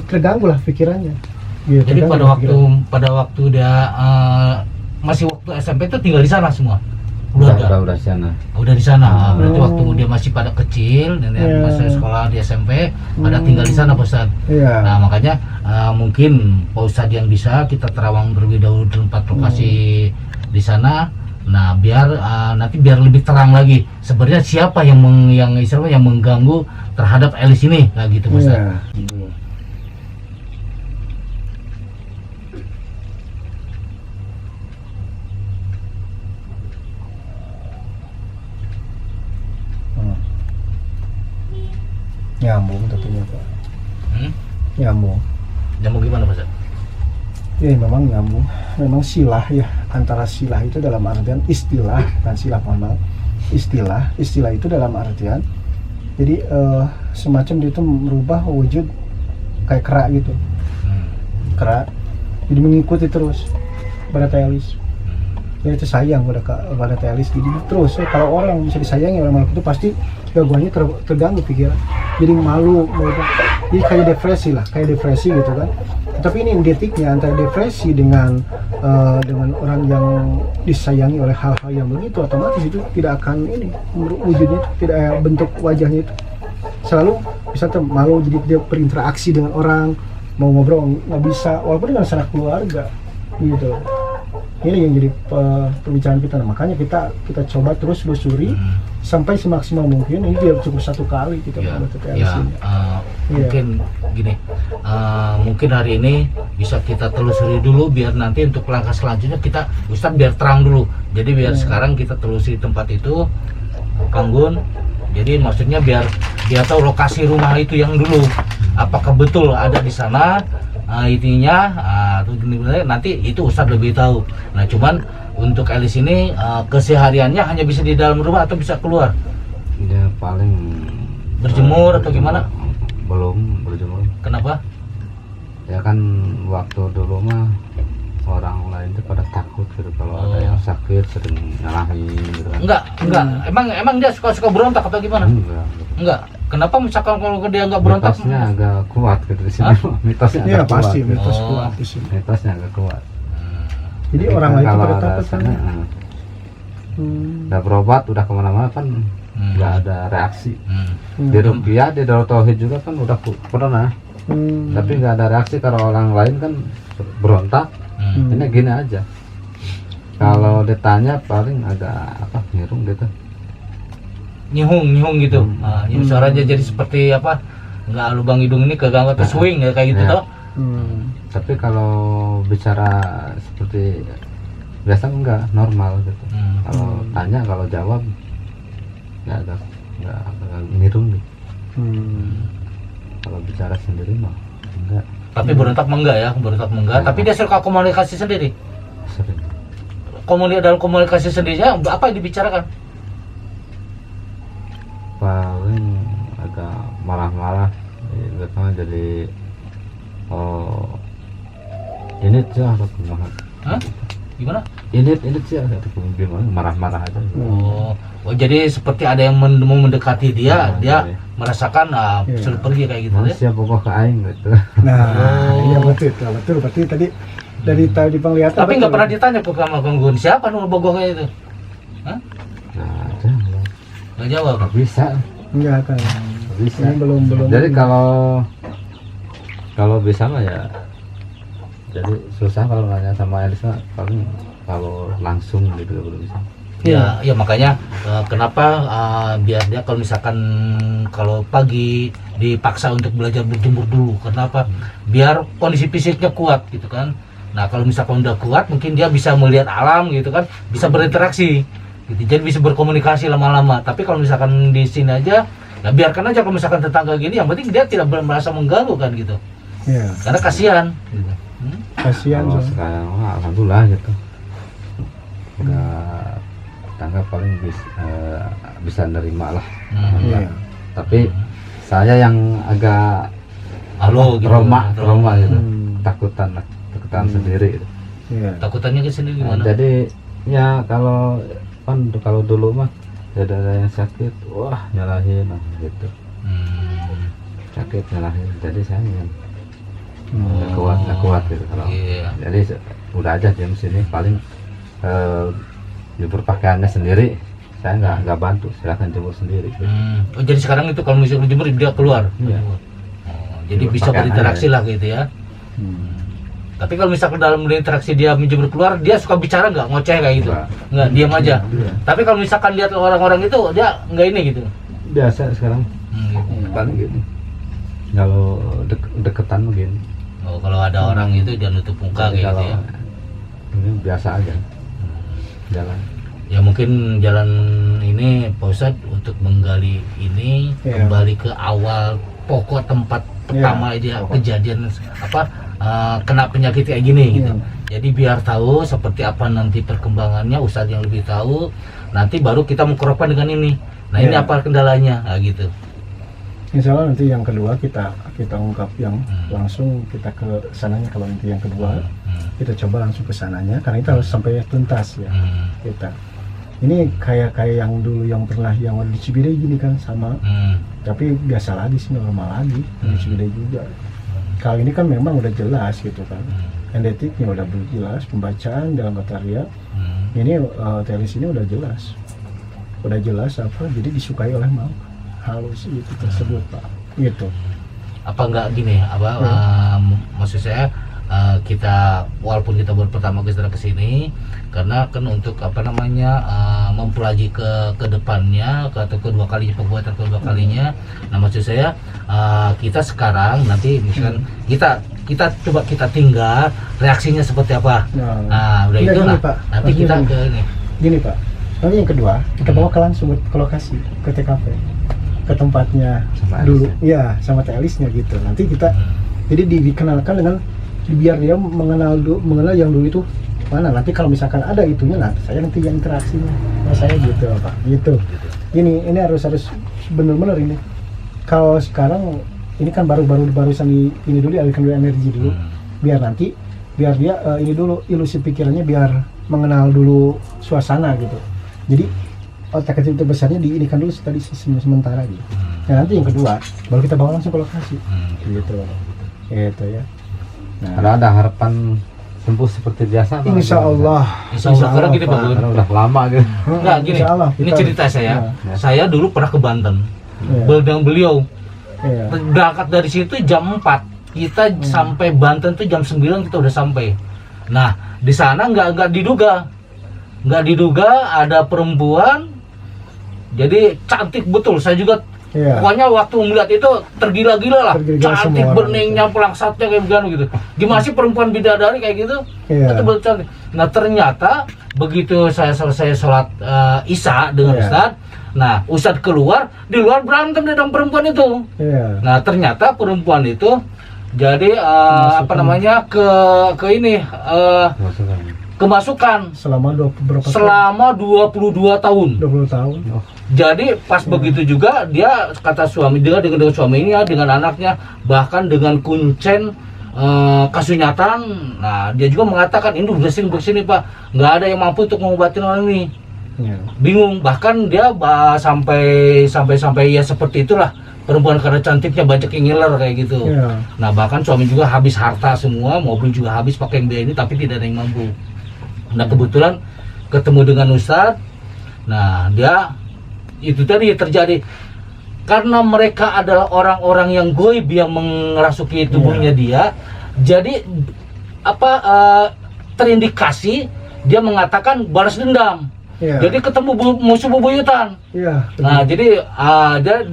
S2: terganggu lah pikirannya. Gitu,
S1: jadi pada waktu dia masih waktu SMP itu tinggal di sana semua.
S5: Udah di sana.
S1: Udah di sana. Berarti waktu dia masih pada kecil dan masih sekolah di SMP, pada tinggal di sana, Pak Ustadz. Nah, makanya mungkin Pak Ustadz yang bisa kita terawang terlebih dahulu di tempat lokasi di sana. Nah, biar nanti biar lebih terang lagi sebenarnya siapa yang mengganggu terhadap Elis ini, nah gitu, Pak Ustadz.
S2: Nyambung tentunya Pak. Nyambung
S1: gimana, Pak Ustadz?
S2: Ya memang nyambung, memang silah ya, antara silah itu dalam artian istilah dan silah istilah itu dalam artian jadi semacam dia itu merubah wujud kayak kerak gitu, kerak jadi mengikuti terus pada TLS. Ya itu sayang pada TLS jadi terus kalau orang bisa disayangi oleh makhluk itu pasti gangguannya terganggu pikiran, jadi malu, jadi kayak depresi gitu kan. Tapi ini detiknya antara depresi dengan orang yang disayangi oleh hal-hal yang begitu, otomatis itu tidak akan wujudnya itu tidak bentuk wajahnya itu selalu bisa malu, jadi dia berinteraksi dengan orang, mau ngobrol nggak bisa walaupun dengan sanak keluarga gitu. Ini yang jadi pembicaraan kita. Nah, makanya kita coba terus telusuri sampai semaksimal mungkin. Ini dia cukup satu kali kita
S1: mungkin gini, mungkin hari ini bisa kita telusuri dulu biar nanti untuk langkah selanjutnya kita Ustadz biar terang dulu. Jadi biar sekarang kita telusuri tempat itu, Kang Gun. Jadi maksudnya biar dia tahu lokasi rumah itu yang dulu apakah betul ada di sana. Nanti itu Ustadz lebih tahu. Nah, cuman untuk Elis ini kesehariannya hanya bisa di dalam rumah atau bisa keluar?
S5: Ya paling
S1: berjemur atau gimana?
S5: Belum berjemur.
S1: Kenapa?
S5: Ya kan waktu dulu mah orang lain itu pada takut gitu kalau ada yang sakit sering nyalahin gitu kan.
S1: Enggak. Emang dia suka berontak atau gimana? Enggak. Kenapa misalkan kalau dia nggak berontak?
S5: Mitosnya agak kuat gitu di sini. Mitosnya
S2: agak kuat.
S5: Pasti
S2: mitos kuat di sini.
S5: Mitosnya agak kuat.
S2: Jadi orang lain itu pada takut kan?
S5: Udah berobat, udah kemana-mana kan nggak ada reaksi. Di Rupiah, di Darul Tauhid juga kan udah pernah. Tapi nggak ada reaksi. Kalau orang lain kan berontak. Ini gini aja. Kalau ditanya paling agak ngirung gitu.
S1: nyihung gitu. Nah, nyihung suaranya jadi seperti apa? Nggak lubang hidung ini keganggu atau swing ya kayak gitu
S5: Ya.
S1: toh.
S5: Tapi kalau bicara seperti biasa enggak normal gitu. Kalau tanya, kalau jawab nggak nirung gitu. Kalau bicara sendiri mah enggak,
S1: Tapi berontak mah enggak ya, berontak mah enggak. Tapi dia suka komunikasi sendiri.
S5: sering.
S1: Dalam komunikasi sendirinya apa yang dibicarakan?
S5: Paling agak marah-marah, jadi ini sih ada kumaha.
S1: Hah? Gimana?
S5: Ini sih ada gimana, marah-marah aja.
S1: Oh, jadi seperti ada yang mau mendekati dia,
S5: Oh,
S1: dia
S5: iya.
S1: merasakan suruh pergi kayak gitu ya.
S5: Siapa pokok ke aing gitu.
S2: Nah,
S1: Oh.
S2: iya betul. Berarti tadi dari penglihatan.
S1: Tapi nggak
S2: betul.
S1: pernah ditanya ke sama Kang Gun, siapa nu bogoh kayak itu? Hah?
S5: Nah, aja
S1: Nggak jawab.
S5: nggak bisa,
S2: Enggak kan.
S5: nggak bisa.
S2: Ini belum.
S5: Jadi kalau bisa mah ya, jadi susah kalau nanya sama Elisa, paling kalau langsung gitu belum bisa.
S1: Ya makanya kenapa biar dia kalau misalkan kalau pagi dipaksa untuk belajar berjemur dulu. Kenapa? Biar kondisi fisiknya kuat gitu kan. Nah kalau misalkan udah kuat, mungkin dia bisa melihat alam gitu kan, bisa berinteraksi gitu. Jadi bisa berkomunikasi lama-lama. Tapi kalau misalkan di sini aja, ya biarkan aja. Kalau misalkan tetangga gini, yang penting dia tidak merasa mengganggu kan gitu.
S2: Iya.
S1: Karena kasihan gitu.
S2: Kasihan
S5: Kalau
S2: soalnya.
S5: sekarang mah alhamdulillah gitu. Nggak, tangga paling bisa nerima lah.
S2: Iya.
S5: Tapi saya yang agak
S1: Halo gitu.
S5: trauma gitu,
S2: Hmm.
S5: takutan sendiri gitu.
S2: Iya.
S1: Takutannya ke sini
S5: Nah,
S1: gimana?
S5: jadi ya kalau dulu mah ada yang sakit, wah nyalahin gitu, sakit nyalahin. Jadi saya yang nggak kuat gitu kalau.
S1: Iya.
S5: Jadi udah aja jam sini paling jemur pakaiannya sendiri, saya nggak bantu, silakan jemur sendiri.
S1: Oh, jadi sekarang itu kalau misalnya jemur dia keluar.
S5: Iya.
S1: Oh, jadi
S5: Jemur
S1: bisa
S5: pakaian
S1: berinteraksi
S5: aja.
S1: lah gitu ya. Tapi kalau misalkan dalam berinteraksi dia menjemur keluar, dia suka bicara nggak, ngoceh kayak gitu? Nggak, diam aja.
S5: Iya.
S1: Tapi kalau misalkan lihat orang-orang itu, dia nggak ini gitu.
S5: Biasa sekarang
S1: Gitu.
S5: paling gitu. Kalau deketan begini.
S1: Oh, kalau ada orang itu dia nutup muka
S5: Jadi
S1: kayak gitu
S5: kalau
S1: ya.
S5: ini biasa aja jalan.
S1: Ya mungkin jalan ini Pak Ustadz untuk menggali ini
S2: Iya.
S1: kembali ke awal pokok tempat pertama dia kejadian kena penyakit kayak gini gitu. Jadi biar tahu seperti apa nanti perkembangannya, Ustadz yang lebih tahu. Nanti baru kita mengkerapkan dengan ini. Nah ini apa kendalanya? Nah, gitu.
S2: Insya Allah nanti yang kedua kita ungkap yang langsung kita ke sananya. Kalau nanti yang kedua kita coba langsung ke sananya, karena itu harus sampai tuntas ya. Kita ini kayak yang dulu yang pernah yang di Ciwidey gini kan sama, tapi biasa lagi sih, normal lagi di Ciwidey juga. Kali ini kan memang udah jelas gitu kan, endetiknya udah jelas, pembacaan dalam bataria ini telis ini udah jelas apa, jadi disukai oleh mau halus itu tersebut Pak, gitu.
S1: Apa enggak gini maksud saya kita walaupun kita baru pertama ke sini karena kan untuk mempelajari ke depannya atau kedua kalinya. Nah maksud saya kita sekarang nanti misalkan kita coba kita tinggal reaksinya seperti apa. Nah udah
S2: enggak,
S1: itu
S2: gini,
S1: lah
S2: Pak.
S1: nanti
S2: Maksudnya
S1: kita
S2: gini.
S1: ke ini.
S2: Gini Pak, nanti yang kedua kita bawa ke langsung ke lokasi, ke TKP, ke tempatnya
S5: Sama
S2: dulu,
S5: Elisnya.
S2: iya sama telisnya gitu. Nanti kita jadi dikenalkan dengan, biar dia mengenal yang dulu itu mana. Nanti kalau misalkan ada itunya, nanti saya nanti yang interaksinya, saya gitu Pak, gitu. Ini harus benar-benar ini. Kalau sekarang ini kan barusan ini dulu, alihkan dulu energi dulu, biar dia ini dulu ilusi pikirannya, biar mengenal dulu suasana gitu. Jadi otak kecil terbesarnya diinikan dulu tadi sementara gitu. Nah nanti yang kedua baru kita bawa langsung ke lokasi, gitu ya. Nah,
S5: Karena ada harapan sembuh seperti biasa. Pak.
S2: Insya Allah.
S1: Insya Allah karena gini Pak
S2: Pak.
S1: Gun.
S5: Karena udah lama gitu.
S1: Enggak gini,
S2: Insya Allah,
S1: ini
S2: kita-
S1: cerita saya.
S2: Iya.
S1: Saya dulu pernah ke Banten.
S2: Iya.
S1: Beldang beliau
S2: Iya.
S1: berangkat dari situ jam 4. Kita sampai Banten tuh jam 9 kita udah sampai. Nah, di sana nggak diduga ada perempuan Jadi cantik betul. Saya juga
S2: Iya.
S1: pokoknya waktu melihat itu tergila-gila lah.
S2: Tergila-gila
S1: Cantik,
S2: semua orang
S1: beningnya, pelangsatnya kayak begini gitu. Gimana sih perempuan bidadari kayak gitu?
S2: Iya.
S1: Itu betul cantik. Nah ternyata begitu saya selesai sholat Isya dengan
S2: Iya.
S1: Ustadz, nah Ustadz keluar, di luar berantem dengan perempuan itu.
S2: Iya.
S1: Nah ternyata perempuan itu jadi apa namanya ke ini kemasukan
S2: Selama berapa tahun?
S1: selama 22 tahun.
S2: 20 tahun. Oh.
S1: Jadi pas begitu juga dia kata suami dia dengan suaminya dengan anaknya bahkan dengan kuncen kasunyatan. Nah dia juga mengatakan ini bersini Pak, nggak ada yang mampu untuk mengobati orang ini.
S2: Iya.
S1: Bingung, bahkan dia sampai ya seperti itulah perempuan karena cantiknya banyak yang ngiler kayak gitu.
S2: Iya.
S1: Nah bahkan suami juga habis harta semua, mobil juga habis pakai yang biaya ini tapi tidak ada yang mampu. Nah kebetulan ketemu dengan Ustadz. Nah dia itu tadi terjadi karena mereka adalah orang-orang yang goib yang mengerasuki tubuhnya dia. Jadi apa terindikasi dia mengatakan balas dendam.
S2: Iya.
S1: Jadi ketemu musuh bebuyutan.
S2: Iya.
S1: Nah jadi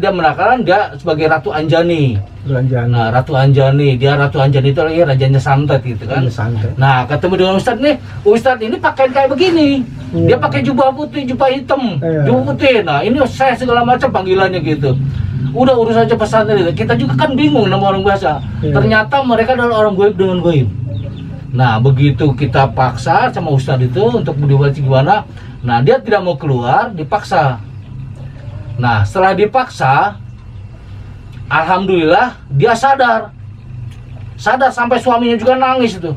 S1: dia menakar dia sebagai Ratu Anjani.
S2: Belanjaan.
S1: Nah Ratu Anjani, dia Ratu Anjani itu lagi rajanya santet gitu kan.
S2: Iya, santet.
S1: Nah ketemu dengan Ustadz nih, Ustadz ini pakaian kayak begini.
S2: Iya.
S1: Dia pakai jubah putih, jubah hitam,
S2: Iya.
S1: jubah putih. Nah ini saya segala macam panggilannya gitu. Udah urus aja pesantren itu. Kita juga kan bingung nama orang biasa.
S2: Iya.
S1: Ternyata mereka adalah orang goib dengan goib. Nah begitu kita paksa sama Ustadz itu untuk dibaca gimana. Nah dia tidak mau keluar, dipaksa. Nah setelah dipaksa, alhamdulillah dia sadar sampai suaminya juga nangis itu.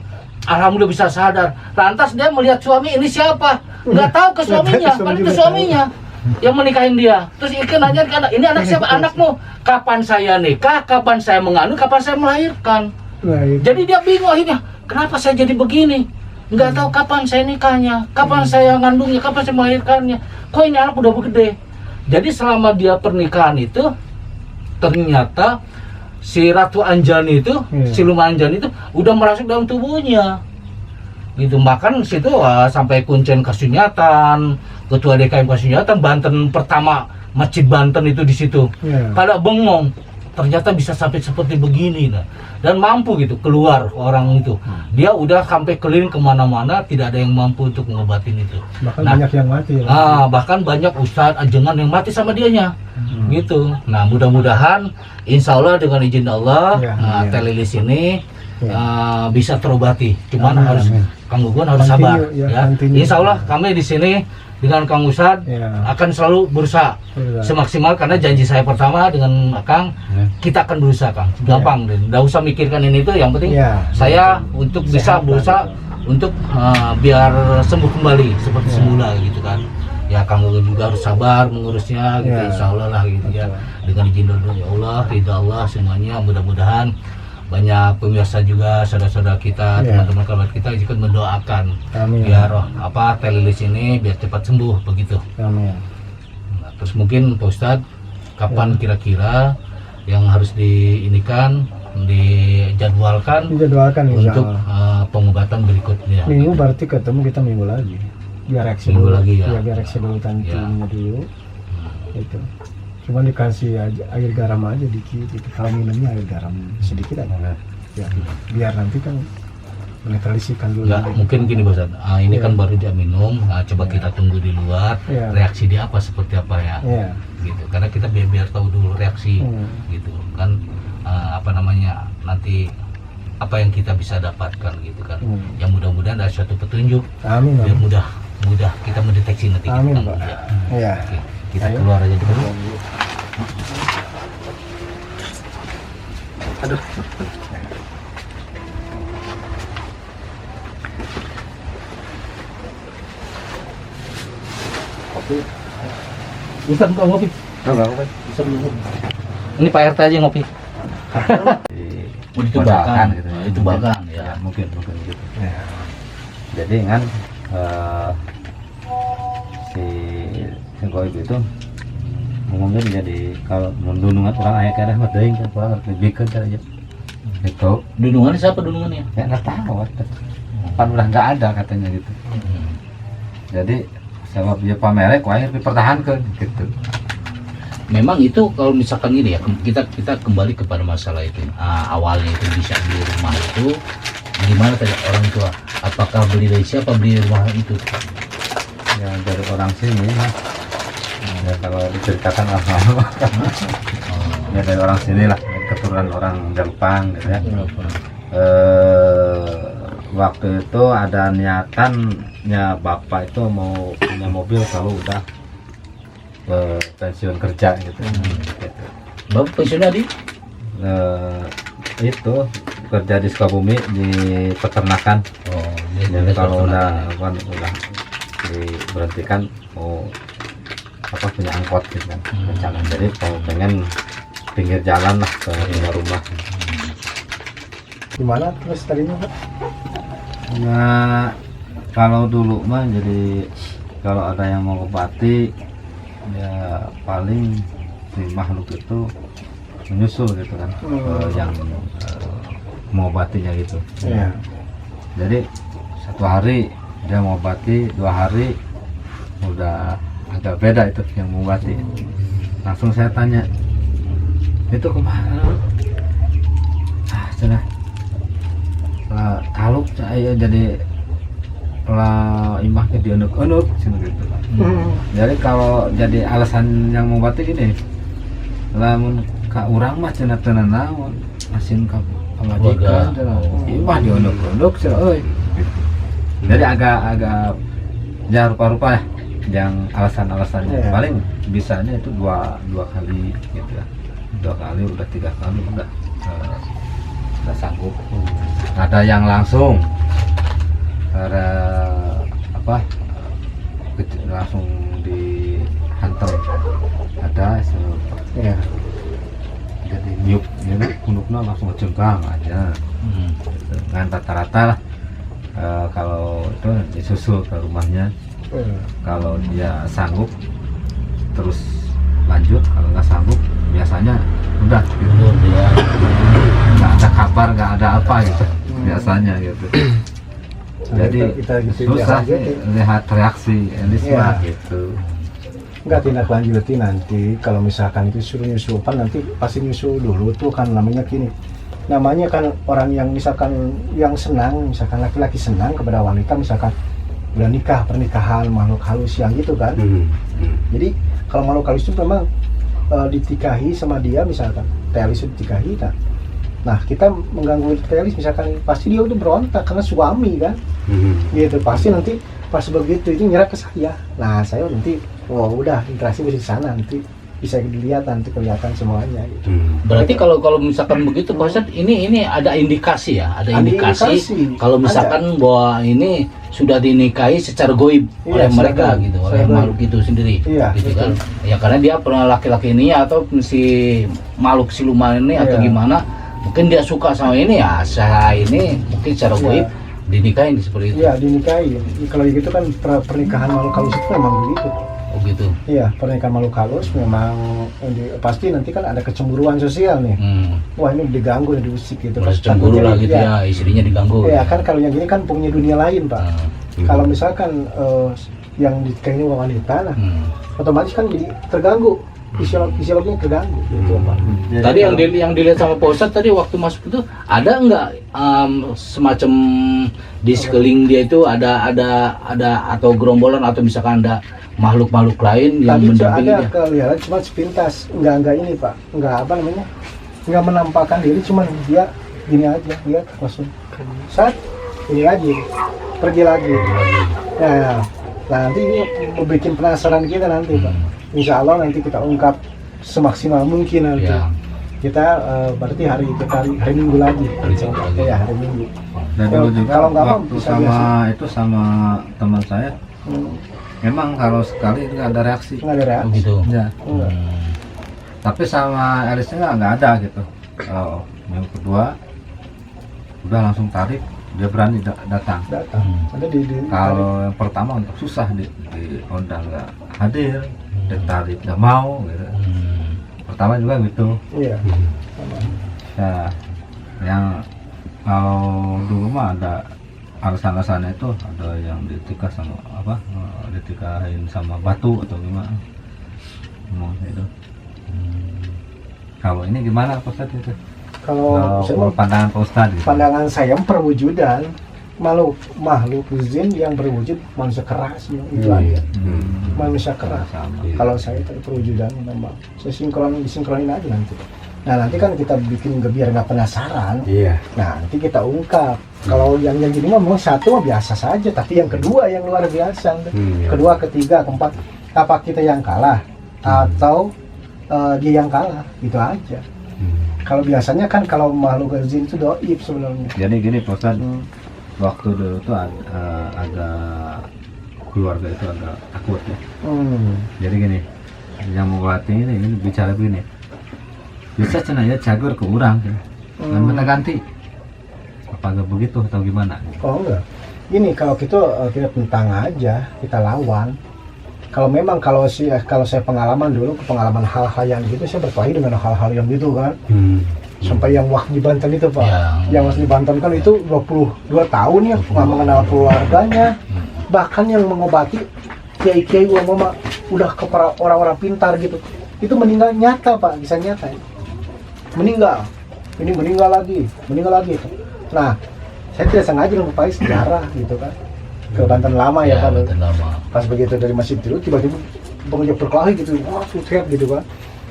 S1: Alhamdulillah bisa sadar. Lantas dia melihat suami ini siapa? Nggak tahu ke suaminya, padahal itu suaminya yang menikahin dia. Terus ikan nanya ke anak, ini anak siapa? Anakmu. Kapan saya nikah? Kapan saya mengandung? Kapan saya melahirkan?
S2: Nah, itu.
S1: Jadi dia bingung akhirnya, kenapa saya jadi begini? Nggak tahu kapan saya nikahnya, kapan saya ngandungnya, kapan saya melahirkannya. Kok ini anak udah gede? Jadi selama dia pernikahan itu, ternyata si Ratu Anjani itu, siluman Anjani itu udah merasuk dalam tubuhnya. Gitu, bahkan situ sampai kuncen kasunyatan, ketua DKM kasunyatan Banten pertama, Masjid Banten itu di situ.
S2: Iya.
S1: Pada bengong, ternyata bisa sampai seperti begini nah. Dan mampu gitu keluar orang itu. Dia udah sampai keliling kemana-mana, tidak ada yang mampu untuk mengobatin itu.
S2: Bahkan
S1: Nah,
S2: banyak yang mati. Ya.
S1: bahkan banyak ustadz ajengan yang mati sama dianya. Gitu. Nah mudah-mudahan insya Allah dengan izin Allah
S2: Ya, ya.
S1: Telelis ini
S2: Ya.
S1: bisa terobati. Cuman
S2: Amin,
S1: harus
S2: amin.
S1: Kang Gugun harus
S2: Continue,
S1: sabar
S2: ya,
S1: ya.
S2: continue.
S1: Insya Allah kami di sini dengan Kang Ustadz
S2: Ya.
S1: akan selalu berusaha
S2: Berusaha.
S1: semaksimal karena janji saya pertama dengan Kang kita akan berusaha Kang. Gampang deh. Nggak usah mikirkan ini itu, yang penting
S2: Ya.
S1: saya untuk bisa
S2: Kesehatan,
S1: berusaha
S2: gitu.
S1: untuk biar sembuh kembali seperti semula gitu kan. Ya Kang Gugun juga harus sabar mengurusnya gitu,
S2: Ya.
S1: insya Allah lah gitu ya.
S2: Betul.
S1: Dengan izin Allah ya Allah, ridha Allah semuanya, mudah-mudahan banyak pemirsa juga, saudara-saudara kita,
S2: Ya.
S1: teman-teman kerabat kita ikut mendoakan
S2: Amin.
S1: biar Telelis ini biar cepat sembuh begitu.
S2: Amin.
S1: Nah, terus mungkin Pak Ustadz, kapan kira-kira yang harus diinikan, dijadwalkan
S2: Dijadwalkan insya
S1: untuk
S2: Allah.
S1: pengobatan berikutnya?
S2: Minggu berarti ketemu kita minggu lagi. Biar reaksi
S1: Minggu
S2: dulu.
S1: lagi ya.
S2: Biar reaksi dulu tantinya dulu. Itu. Cuma dikasih aja air garam aja dikit. Gitu. Kalau minumnya air garam sedikit aja. Ya, biar nanti kan menetralisikan dulu.
S1: Ya mungkin gini Pak Ustadz, ini
S2: Ya.
S1: kan baru dia minum, coba kita tunggu di luar
S2: Ya.
S1: reaksi dia apa seperti apa ya.
S2: Iya.
S1: Gitu, karena kita biar tahu dulu reaksi gitu kan, apa namanya nanti apa yang kita bisa dapatkan gitu kan. Yang mudah-mudahan ada suatu petunjuk
S2: Amin.
S1: biar
S2: Amin.
S1: mudah kita mendeteksi nanti
S2: Amin,
S1: kita
S2: Pak.
S1: ya.
S2: Iya.
S1: Oke, kita
S2: Ayo.
S1: keluar aja dulu.
S2: Aduh.
S1: Bisa buka ngopi. Bisa dulu ngopi. Ini Pak RT aja yang ngopi. Itu bagan gitu. Itu bagan ya.
S5: mungkin gitu.
S2: Ya.
S5: Jadi kan si goib itu ngomongnya jadi kalau mendunungan orang ayah kira mah teuing kan orang lebih ke aja itu
S1: Dudungannya siapa dudungannya?
S5: ya nggak tahu kan udah nggak ada katanya gitu. Jadi sebab dia pamerek wae dipertahankan gitu.
S1: Memang itu kalau misalkan ini ya, kita kembali kepada masalah itu. Awalnya itu bisa beli rumah itu gimana tadi orang tua? Apakah beli dari siapa beli rumah itu?
S5: Ya dari orang sini ya, kalau diceritakan ya dari orang sini lah, keturunan orang Jepang gitu ya. Waktu itu ada niatannya bapak itu mau punya mobil kalau udah pensiun kerja gitu. Gitu.
S1: Bapak pensiunnya di?
S5: Itu kerja di Sukabumi di peternakan.
S1: Oh,
S5: Jadi kalau udah diberhentikan mau punya angkot gitu kan. Rencana. Jadi kalau pengen pinggir jalan lah ke rumah.
S2: Gimana terus tadinya Pak?
S5: Ya kalau dulu mah jadi kalau ada yang mau ke Pati ya paling si makhluk itu menyusul gitu kan yang mau batinya gitu.
S2: Iya.
S5: Jadi 1 hari dia mau bati, 2 hari udah agak beda itu yang mau bati. Langsung saya tanya, itu kemana? Sudah kalau saya jadi lah imah ke diunuk-unuk gitu. Jadi kalau jadi alasan yang mau bati gini, lamun ka urang mah cenah tenan naon, asin ka pamajikan cenah. Imah diunuk-unuk cenah euy. Gitu. Jadi agak ya rupa-rupa yang alasan-alasannya. Paling bisanya itu dua kali gitu ya. 2 kali udah 3 kali udah sanggup. Ada yang langsung ada langsung dihantam, ada
S2: Iya.
S5: jadi nyuk kunuknya langsung cengkang aja. Dengan rata-rata lah kalau itu disusul ke rumahnya. Kalau dia sanggup terus lanjut, kalau nggak sanggup biasanya udah gitu. Nggak ada kabar, nggak ada apa gitu biasanya gitu. Jadi
S2: kita gitu
S5: susah
S2: aja,
S5: sih lihat reaksi Elisma gitu.
S2: nggak tindak lanjuti nanti kalau misalkan itu suruh nyusupan nanti pasti nyusul dulu tuh kan namanya kan orang yang misalkan yang senang, misalkan laki-laki senang kepada wanita, misalkan udah pernikahan makhluk halus yang gitu kan. Jadi kalau makhluk halus itu memang ditikahi sama dia, misalkan Telis itu ditikahi kan. Nah kita mengganggu Telis misalkan pasti dia udah berontak karena suami kan. Gitu pasti nanti pas begitu itu nyerah ke saya. Nah saya nanti udah interaksi di sana nanti bisa dilihat nanti kelihatan semuanya gitu.
S1: Berarti kalau misalkan begitu Pak Ustadz, ini ada indikasi ya, ada indikasi kalau misalkan bahwa ini sudah dinikahi secara goib oleh mereka
S2: goib.
S1: gitu, oleh makhluk itu sendiri, gitu kan? Ya karena dia pernah laki-laki ini atau si makhluk siluman ini atau gimana, mungkin dia suka sama ini ya, saya ini mungkin secara goib dinikahin seperti itu.
S2: Iya dinikahi. Kalau gitu kan pernikahan makhluk halus itu memang begitu.
S1: Oh gitu.
S2: Iya, pernikahan makhluk halus memang pasti nanti kan ada kecemburuan sosial nih. Wah ini diganggu, diusik gitu.
S1: Merasa cemburu lah gitu ya, istrinya diganggu.
S2: Iya kan kalau yang gini kan punya dunia lain Pak. Kalau misalkan yang dinikahi wanita, nah otomatis kan jadi terganggu. Fisiologinya terganggu gitu Pak.
S1: Tadi yang dilihat sama Pak Ustadz tadi waktu masuk itu ada nggak semacam di sekeliling dia itu ada atau gerombolan atau misalkan ada makhluk-makhluk lain yang mendampingi dia?
S2: Ada kelihatan cuma sepintas, enggak ini Pak, enggak menampakkan diri, cuma dia gini aja, dia langsung saat ini lagi pergi lagi. Nah nanti ini membuat penasaran kita nanti Pak. Insya Allah nanti kita ungkap semaksimal mungkin nanti. Kita berarti hari Minggu lagi. Ya hari Minggu.
S5: Dan dulu juga
S2: kalau nggak mau
S5: waktu
S2: bisa
S5: sama teman saya, memang kalau sekali nggak ada reaksi.
S2: Nggak ada reaksi.
S1: Begitu.
S5: Ya. Tapi sama Elisnya nggak ada gitu. Yang kedua udah langsung tarik, dia berani datang.
S2: Ada
S5: Kalau yang pertama untuk susah di undang nggak hadir, ditarik nggak mau gitu. Pertama juga gitu.
S2: Iya.
S5: Nah, yang kalau dulu mah ada alasan-alasannya itu ada yang ditikah sama apa, ditikahin sama batu atau gimana ngomongnya itu. Kalau ini gimana Pak Ustadz itu?
S2: Kalau saya
S5: Kalau pandangan Pak Ustadz gitu.
S2: pandangan saya perwujudan makhluk jin yang berwujud manusia keras ya, itu aja. Manusia keras.
S5: Sama.
S2: Kalau saya itu perwujudan memang saya disinkronin aja nanti. Nah nanti kan kita bikin biar nggak penasaran.
S6: Iya.
S2: Nah nanti kita ungkap. Kalau yang gini memang satu mah biasa saja, tapi yang kedua yang luar biasa.
S6: Iya.
S2: Kedua, ketiga, keempat, apa kita yang kalah atau dia yang kalah, gitu aja. Kalau biasanya kan kalau makhluk jin itu doib sebenarnya.
S5: Jadi gini Pak Ustadz, waktu dulu tuh agak keluarga itu agak takut ya. Jadi gini, yang membuat ini bicara begini, bisa cina ya cagur ke orang kan, dan minta ganti. Apa nggak begitu atau gimana?
S2: Oh enggak. Gini kalau kita tentang aja, kita lawan. Kalau memang kalau saya pengalaman dulu, pengalaman hal-hal yang gitu, saya berkelahi dengan hal-hal yang gitu kan. Sampai yang waktu di Banten itu Pak, yang waktu di Banten kan itu 22 tahun ya, nggak mengenal keluarganya. Bahkan yang mengobati kiai-kiai ulama udah ke para orang-orang pintar gitu, itu meninggal nyata Pak, bisa nyata ya. meninggal lagi. Nah saya tidak sengaja mengupai sejarah gitu kan ke Banten lama ya kan.
S1: Banten lama.
S2: Pas begitu dari masjid itu tiba-tiba pengunjung berkelahi gitu, wah sukses gitu kan.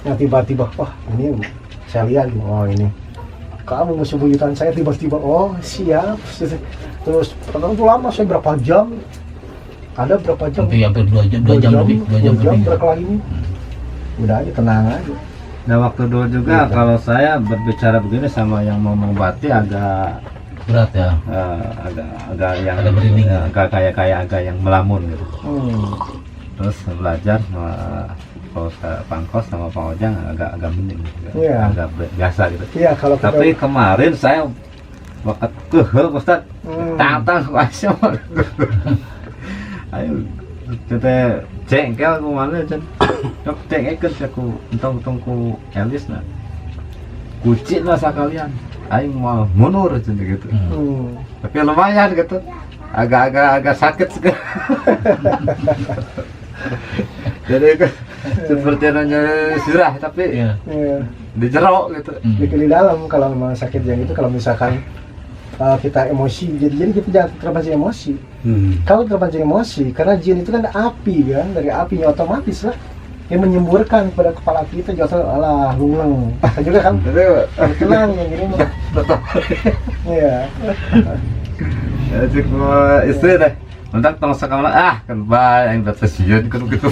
S2: Nah tiba-tiba wah ini saya lihat, oh ini kamu musuh buyutan saya, tiba-tiba oh siap. Terus pertama itu lama, saya berapa jam, ada berapa jam,
S1: Hampir 2 jam lebih
S2: berkelahi ini. Udah aja, tenang aja.
S5: Nah waktu dulu juga kalau saya berbicara begini sama yang mau mengobati agak
S1: berat ya.
S5: agak yang
S1: Agak merinding.
S5: agak agak yang melamun gitu. Terus belajar sama Pangkos sama Pak Ojang agak mending,
S2: Iya.
S5: agak biasa gitu.
S2: Iya kalau kita
S5: Tapi kemarin saya waktu kehel Ustaz, tantang kuasa. Ayo kita jengkel ke mana Cen? Dok jengkel aku entong ku Elis nah. Kucing lah sekalian. Ayo mau mundur Cen gitu. Tapi lumayan gitu. Agak sakit sekali. Jadi seperti nanya surah tapi
S1: Iya.
S5: di jerok gitu.
S2: di dalam kalau memang sakit yang itu, kalau misalkan kita emosi, jadi kita jangan terpancing emosi. Kalau terpancing emosi, karena jin itu kan api kan, dari apinya otomatis lah dia menyemburkan pada kepala kita, jatuh alah lungleng. Kita juga kan tenang yang gini mah. Iya.
S5: Jadi kalau istri deh, mentang tong sekolah kan baik yang udah stasiun kan gitu.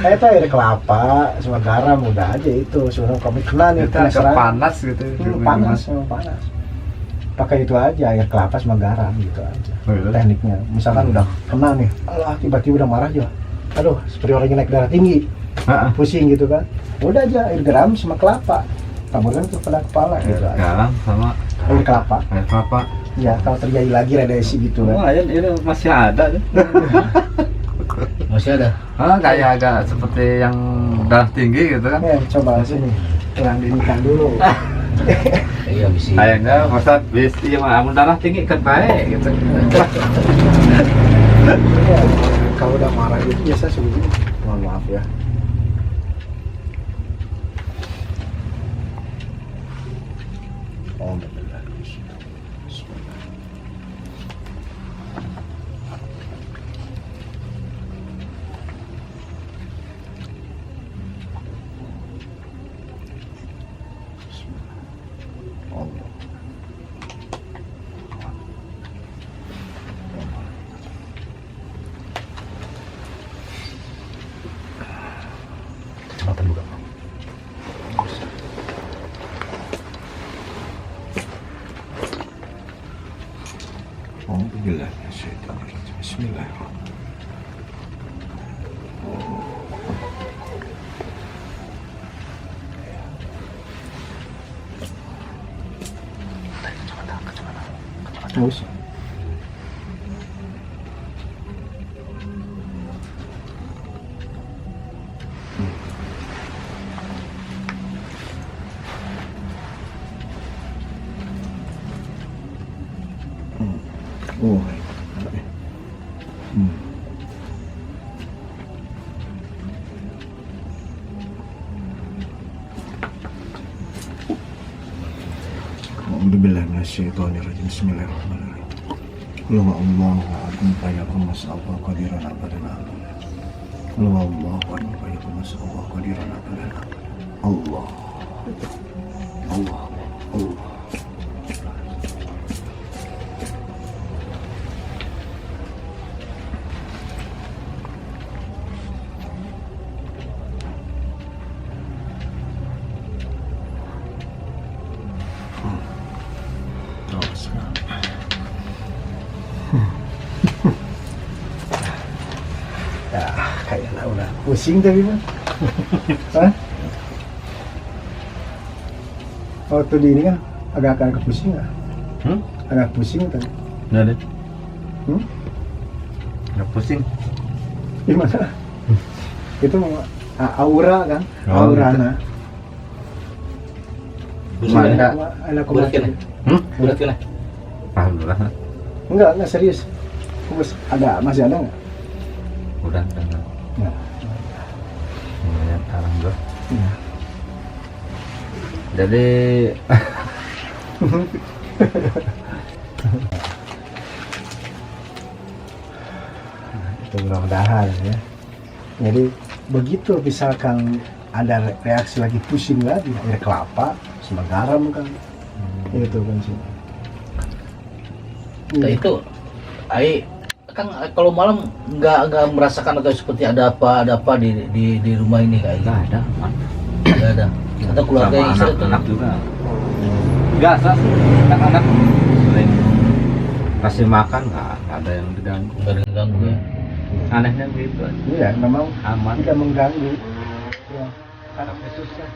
S2: Saya tuh air kelapa sama garam udah aja itu, sebenarnya kami kena nih
S5: Itu agak panas gitu.
S2: panas, memang panas. Pakai itu aja, air kelapa sama garam gitu aja.
S5: Oh, iya?
S2: Tekniknya, misalkan udah kena nih, alah tiba-tiba udah marah aja, aduh seperti orang yang naik darah tinggi, pusing gitu kan, udah aja air garam sama kelapa, taburkan tuh pada kepala gitu aja.
S5: Garam sama
S2: Air kelapa,
S5: air kelapa.
S2: ya kalau terjadi lagi radiasi gitu kan.
S5: Wah, ini masih ada nih.
S1: Masih ada.
S5: Kayak agak seperti yang darah tinggi gitu kan.
S2: Ya, coba sini, kurang dinikan dulu.
S1: Iya bisa.
S5: Kayaknya Ustaz iya mah amun darah tinggi kan baik gitu.
S2: Ya, kalau udah marah itu biasa seperti ini. Mohon maaf ya.
S1: Kecamatan juga.
S2: Bismillah. Terus. Oh. A'udzubillahiminasyaitonirrajim. Bismillahirrahmanirrahim. Qul huwallahu ahad, fayyakun mas'allahu qadiran abadan abadan. Qul huwallahu ahad, fayyakun mas'allahu qadiran abadan abadan. Allah. Allah. Allah. Ya, kayaknya udah pusing tapi mah. Hah? Waktu di ini kan agak pusing nggak? Agak pusing tadi.
S5: Nggak deh,
S2: Hmm?
S5: nggak pusing.
S2: Gimana? Itu aura kan?
S5: Oh,
S2: Aurana.
S1: Bulat kena.
S2: Ada
S1: Bulat kena. Bulat kena.
S5: Alhamdulillah.
S2: Enggak serius. Masih ada nggak?
S5: Udah.
S2: Nggak.
S5: Lumayan, alhamdulillah.
S2: Iya.
S5: Jadi
S2: Itu mudah-mudahan ya. Jadi begitu misalkan ada reaksi lagi pusing lagi, air kelapa sama garam kan, itu kan sih.
S1: Nah, itu kan kalau malam nggak merasakan atau seperti ada apa di rumah ini kayak
S5: nggak ada,
S1: nggak ada. Atau keluarga yang
S5: sama
S1: istri tuh
S5: anak juga. Biasa sih, anak-anak selain kasih makan nggak ada yang diganggu.
S1: nggak ada yang ganggu ya.
S5: Anehnya gitu.
S2: Iya, memang
S5: Aman.
S2: tidak mengganggu. Ya, karena susah.